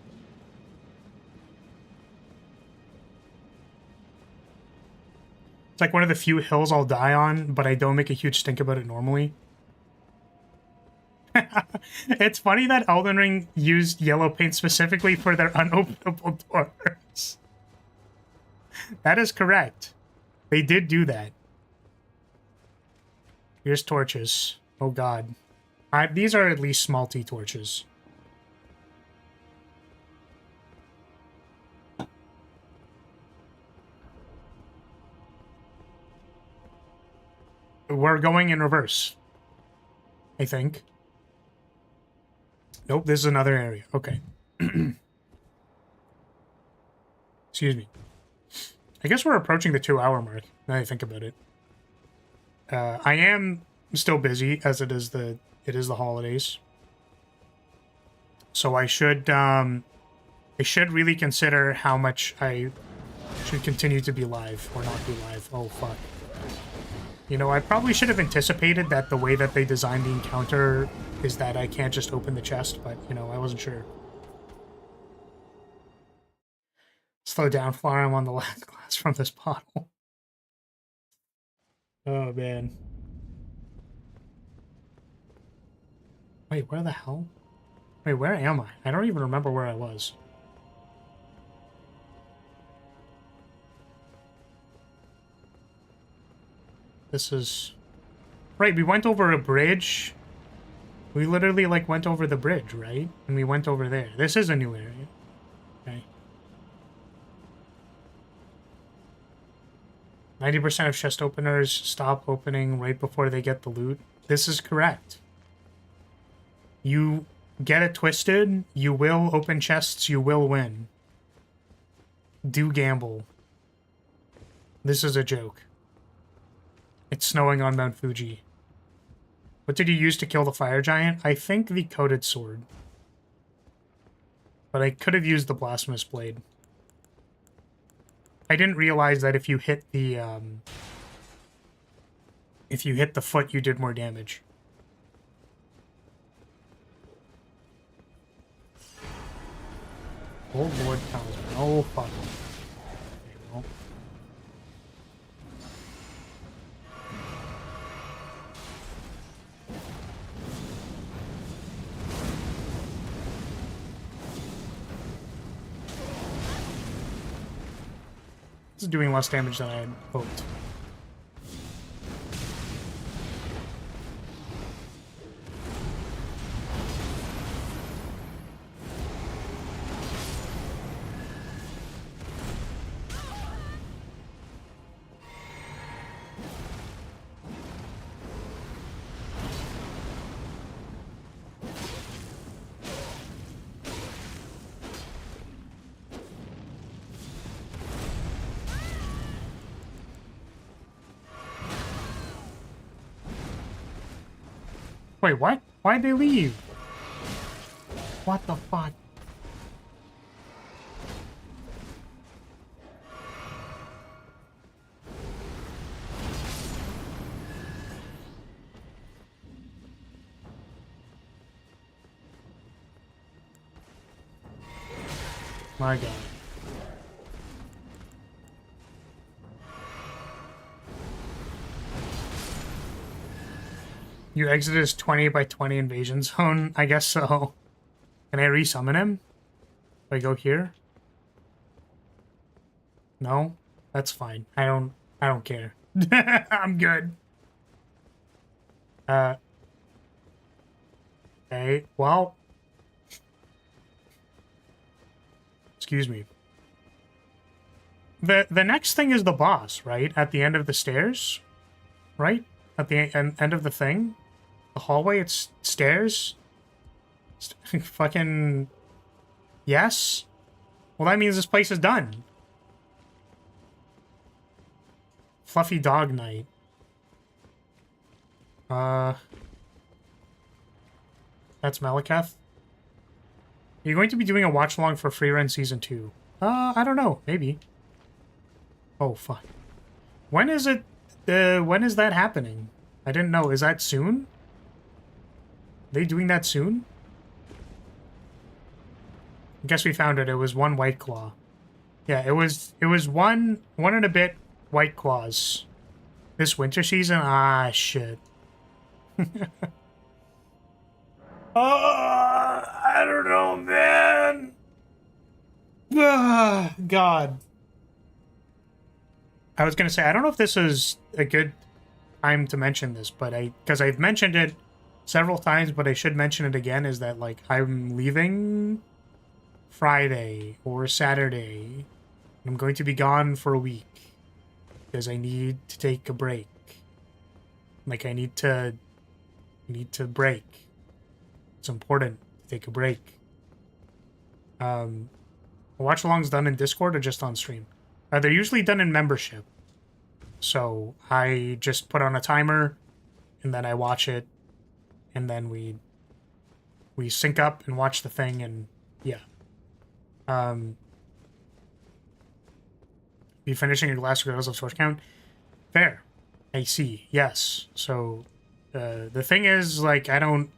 It's like one of the few hills I'll die on, but I don't make a huge stink about it normally. It's funny that Elden Ring used yellow paint specifically for their unopenable doors. That is correct. They did do that. Here's torches. Oh god. These are at least small T torches. We're going in reverse, I think. Nope, this is another area. Okay. Excuse me. I guess we're approaching the 2-hour mark, now that I think about it. I am still busy, as it is the holidays. So I should really consider how much I should continue to be live or not be live. Oh, fuck. You know, I probably should have anticipated that the way that they designed the encounter is that I can't just open the chest, but, you know, I wasn't sure. Slow down, Flora. I'm on the last glass from this bottle. Oh, man. Wait, where the hell? Wait, where am I? I don't even remember where I was. This is... Right, we went over a bridge. We literally, like, went over the bridge, right? And we went over there. This is a new area. Okay. 90% of chest openers stop opening right before they get the loot. This is correct. You get it twisted, you will open chests, you will win. Do gamble. This is a joke. It's snowing on Mount Fuji. What did you use to kill the fire giant? I think the coated sword. But I could have used the blasphemous blade. I didn't realize that if you hit the foot, you did more damage. Oh Lord Talisman. Oh fuck. Okay, well. This is doing less damage than I had hoped. Wait, what? Why'd they leave? What the fuck? My God. You exited his 20 by 20 invasion zone? I guess so. Can I resummon him? If I go here? No? That's fine. I don't care. I'm good. Okay, well. Excuse me. The next thing is the boss, right? At the end of the stairs? Right? At the end of the thing? The hallway, it's stairs? Fucking... Yes? Well, that means this place is done. Fluffy Dog Night. That's Malekith. You're going to be doing a watch-along for Freerun Season 2. I don't know. Maybe. Oh, fuck. When is it... when is that happening? I didn't know. Is that soon? Are they doing that soon? I guess we found it. It was one White Claw. Yeah, it was one and a bit White Claws. This winter season? Ah, shit. Oh, I don't know, man. Ah, God. I was going to say, I don't know if this is a good time to mention this, but because I've mentioned it several times, but I should mention it again, is that, like, I'm leaving Friday or Saturday. I'm going to be gone for a week because I need to take a break. Like, I need to break. It's important to take a break. Watch-alongs done in Discord or just on stream? They're usually done in membership. So I just put on a timer, and then I watch it, and then we sync up and watch the thing, and yeah. Be finishing a glass of girls of source count? Fair. I see. Yes. So the thing is, like, I don't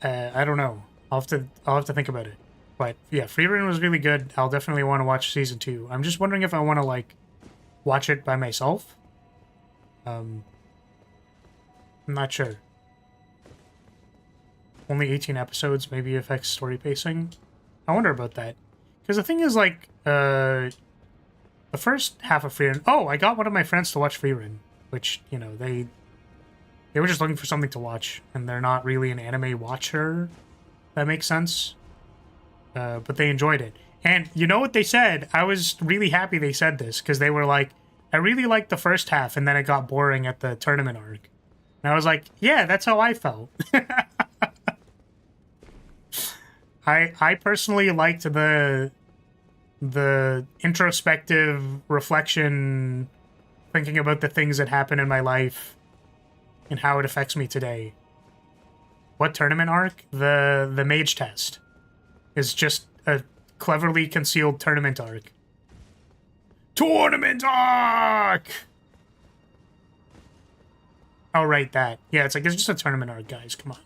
know. I'll have to think about it. But yeah, Freerun was really good. I'll definitely want to watch season 2. I'm just wondering if I want to, like, watch it by myself. I'm not sure. Only 18 episodes maybe affects story pacing. I wonder about that. Because the thing is, like, the first half of Freerun... Oh, I got one of my friends to watch Freerun. Which, you know, they were just looking for something to watch. And they're not really an anime watcher. That makes sense. But they enjoyed it. And you know what they said? I was really happy they said this, because they were like, I really liked the first half, and then it got boring at the tournament arc. And I was like, yeah, that's how I felt. I personally liked the introspective reflection, thinking about the things that happen in my life, and how it affects me today. What tournament arc? The mage test is just a cleverly concealed tournament arc. Tournament arc! Oh, right, that. Yeah, it's like, it's just a tournament arc, guys. Come on.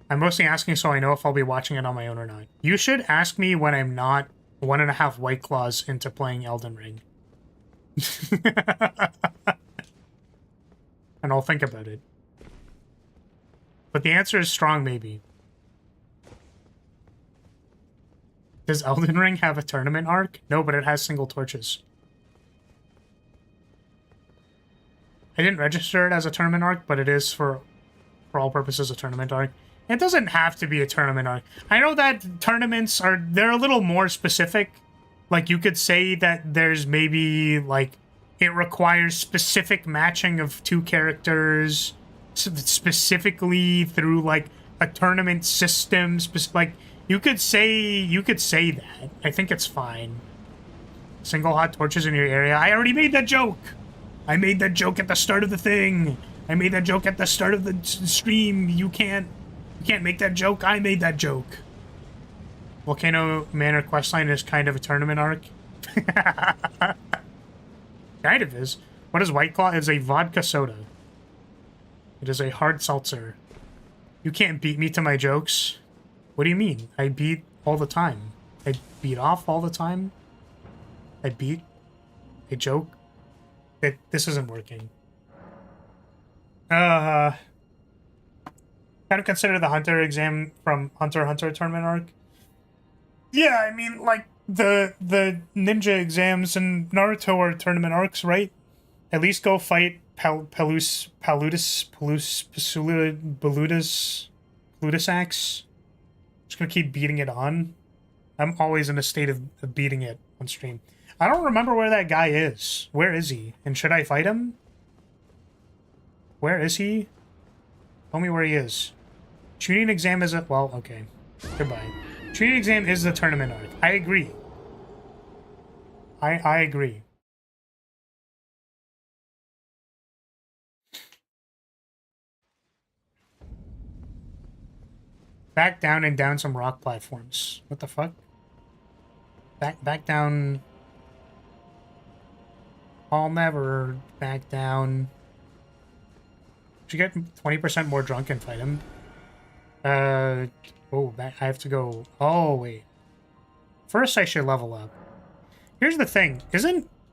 I'm mostly asking so I know if I'll be watching it on my own or not. You should ask me when I'm not 1.5 White Claws into playing Elden Ring. And I'll think about it. But the answer is strong, maybe. Does Elden Ring have a tournament arc? No, but it has single torches. I didn't register it as a tournament arc, but it is for all purposes a tournament arc. It doesn't have to be a tournament arc. I know that tournaments they're a little more specific. Like, you could say that there's maybe, like, it requires specific matching of two characters, specifically through, like, a tournament system. Like, you could say that. I think it's fine. Single hot torches in your area. I already made that joke. I made that joke at the start of the thing. I made that joke at the start of the stream. You can't make that joke. I made that joke. Volcano Manor questline is kind of a tournament arc. Kind of is. What is White Claw? It's a vodka soda. It is a hard seltzer. You can't beat me to my jokes. What do you mean? I beat all the time. I beat off all the time. I joke. This isn't working. Kind of consider the Hunter exam from Hunter x Hunter tournament arc. Yeah, I mean, like, the ninja exams in Naruto are tournament arcs, right? At least go fight Paludisax. Just gonna keep beating it on. I'm always in a state of beating it on stream. I don't remember where that guy is. Where is he? And should I fight him? Where is he? Tell me where he is. Shooting exam is a... Well, okay. Goodbye. Shooting exam is the tournament arc. I agree. I agree. Back down and down some rock platforms. What the fuck? Back down... I'll never back down. Should you get 20% more drunk and fight him? Oh, I have to go... Oh, wait. First, I should level up. Here's the thing.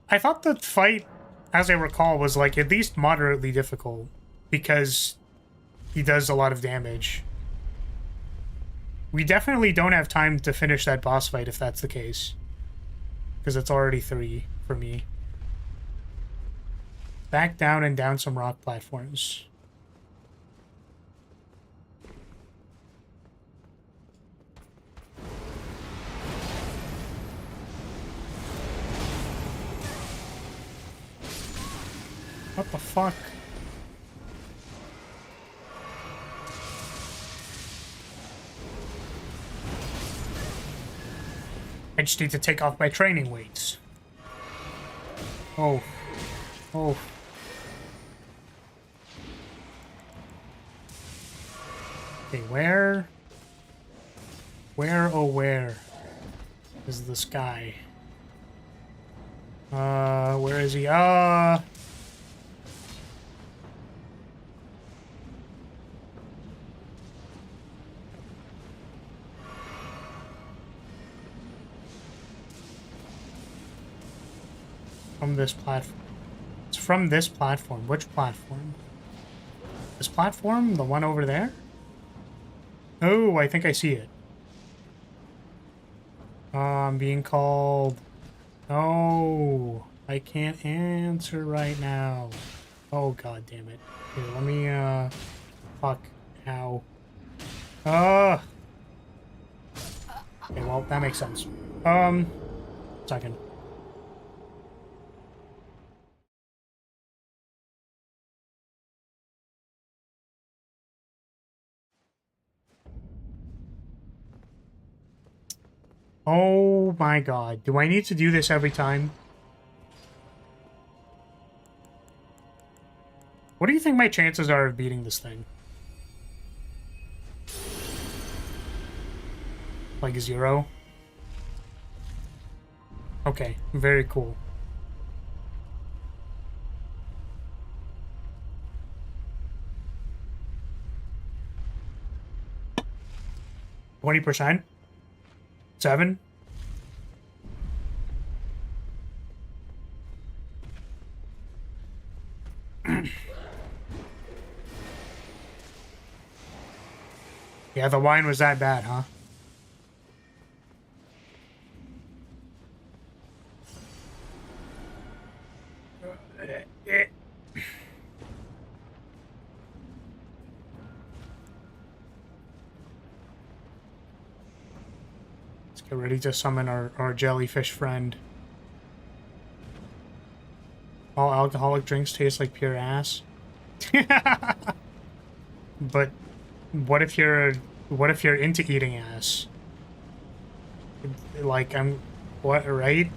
I thought the fight, as I recall, was, like, at least moderately difficult. Because he does a lot of damage. We definitely don't have time to finish that boss fight if that's the case. Because it's already 3 for me. Back down and down some rock platforms. What the fuck? I just need to take off my training weights. Oh. Oh. Okay, where? Where, oh where is this guy? Where is he? From this platform. It's from this platform. Which platform? This platform? The one over there? Oh, I think I see it. I'm being called. No, I can't answer right now. Oh, god damn it. Here, let me, fuck. Ow. Okay, well, that makes sense. Second. Oh my god. Do I need to do this every time? What do you think my chances are of beating this thing? Like 0? Okay, very cool. %? 7? Yeah, the wine was that bad, huh? Let's get ready to summon our jellyfish friend. All alcoholic drinks taste like pure ass. But what if you're into eating ass? Like what, right?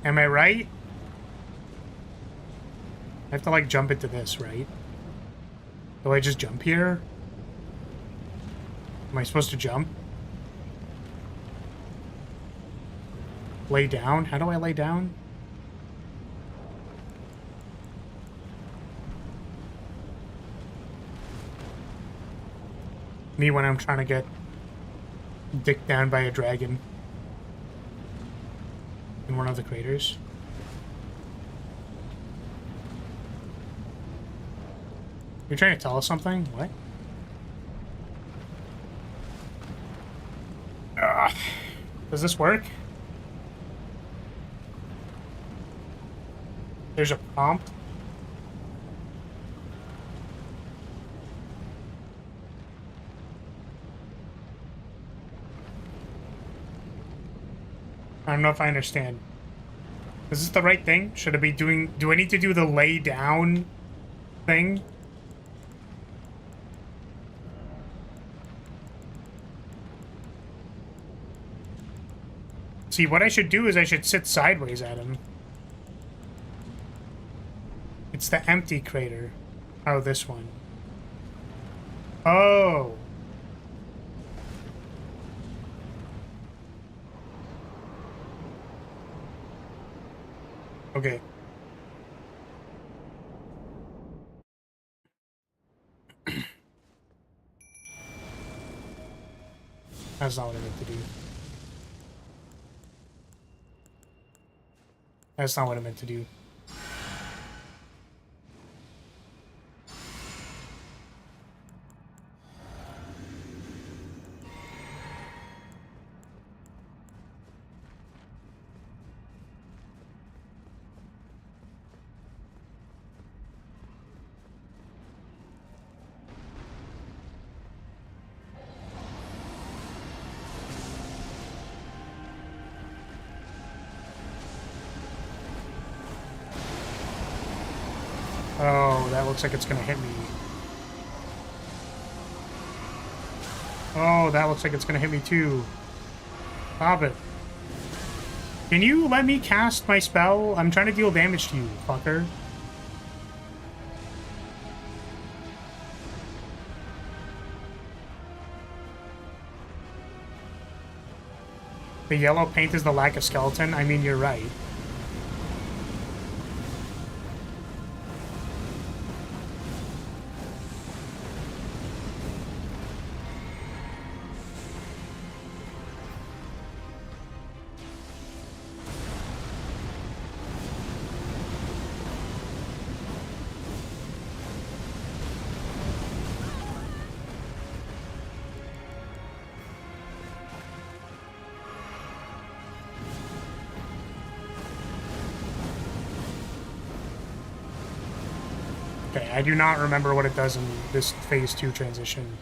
Am I right? I have to like jump into this, right? Do I just jump here? Am I supposed to jump? Lay down? How do I lay down? Me when I'm trying to get dicked down by a dragon in one of the craters. You're trying to tell us something? What? Ugh. Does this work? There's a prompt. I don't know if I understand. Is this the right thing? Should I be doing... Do I need to do the lay down thing? See, what I should do is I should sit sideways at him. It's the empty crater. Oh, this one. Oh. Okay. That's not what I meant to do. That's not what I meant to do. Oh, that looks like it's gonna hit me. Oh, that looks like it's gonna hit me too. Stop it. Can you let me cast my spell? I'm trying to deal damage to you, fucker. The yellow paint is the lack of skeleton? I mean, you're right. Okay, I do not remember what it does in this phase 2 transition.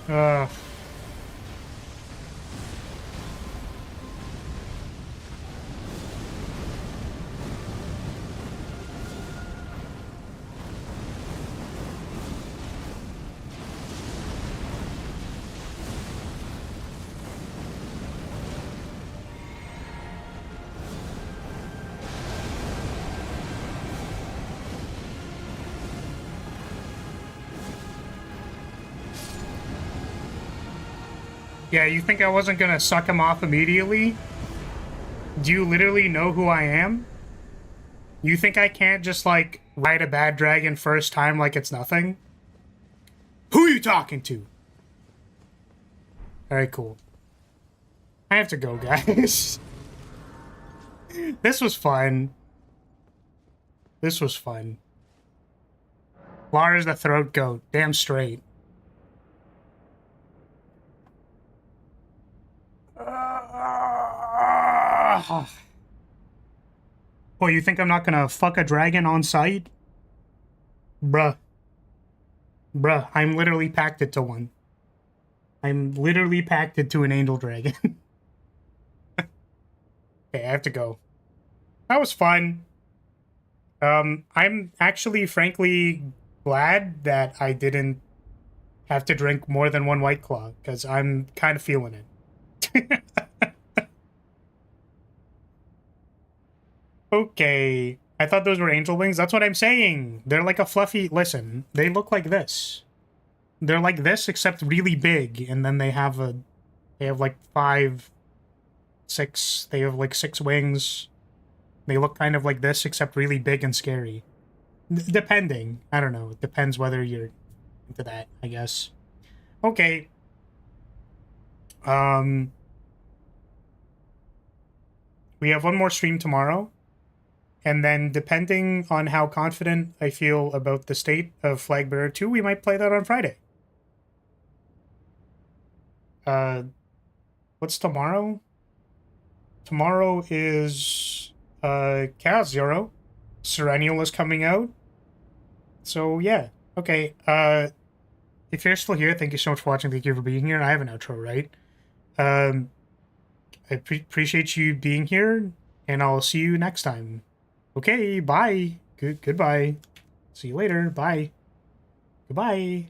Uh, yeah, you think I wasn't gonna suck him off immediately? Do you literally know who I am? You think I can't just, like, ride a bad dragon first time like it's nothing? Who are you talking to? Alright, cool. I have to go, guys. This was fun. This was fun. Lara's the throat goat. Damn straight. Oh, you think I'm not gonna fuck a dragon on sight? Bruh. Bruh, I'm literally packed to one. I'm literally packed to an angel dragon. Okay, I have to go. That was fun. I'm actually, frankly, glad that I didn't have to drink more than one White Claw, because I'm kind of feeling it. Okay. I thought those were angel wings. That's what I'm saying. They're like a fluffy... Listen, they look like this. They're like this, except really big, and then they have a... They have like 5, 6... They have like 6 wings. They look kind of like this, except really big and scary. Depending. I don't know. It depends whether you're into that, I guess. Okay. We have one more stream tomorrow. And then, depending on how confident I feel about the state of Flagbearer 2, we might play that on Friday. What's tomorrow? Tomorrow is, Chaos Zero. Serenial is coming out. So, yeah. Okay, if you're still here, thank you so much for watching. Thank you for being here. I have an outro, right? I appreciate you being here, and I'll see you next time. Okay, bye. Goodbye. See you later. Bye. Goodbye.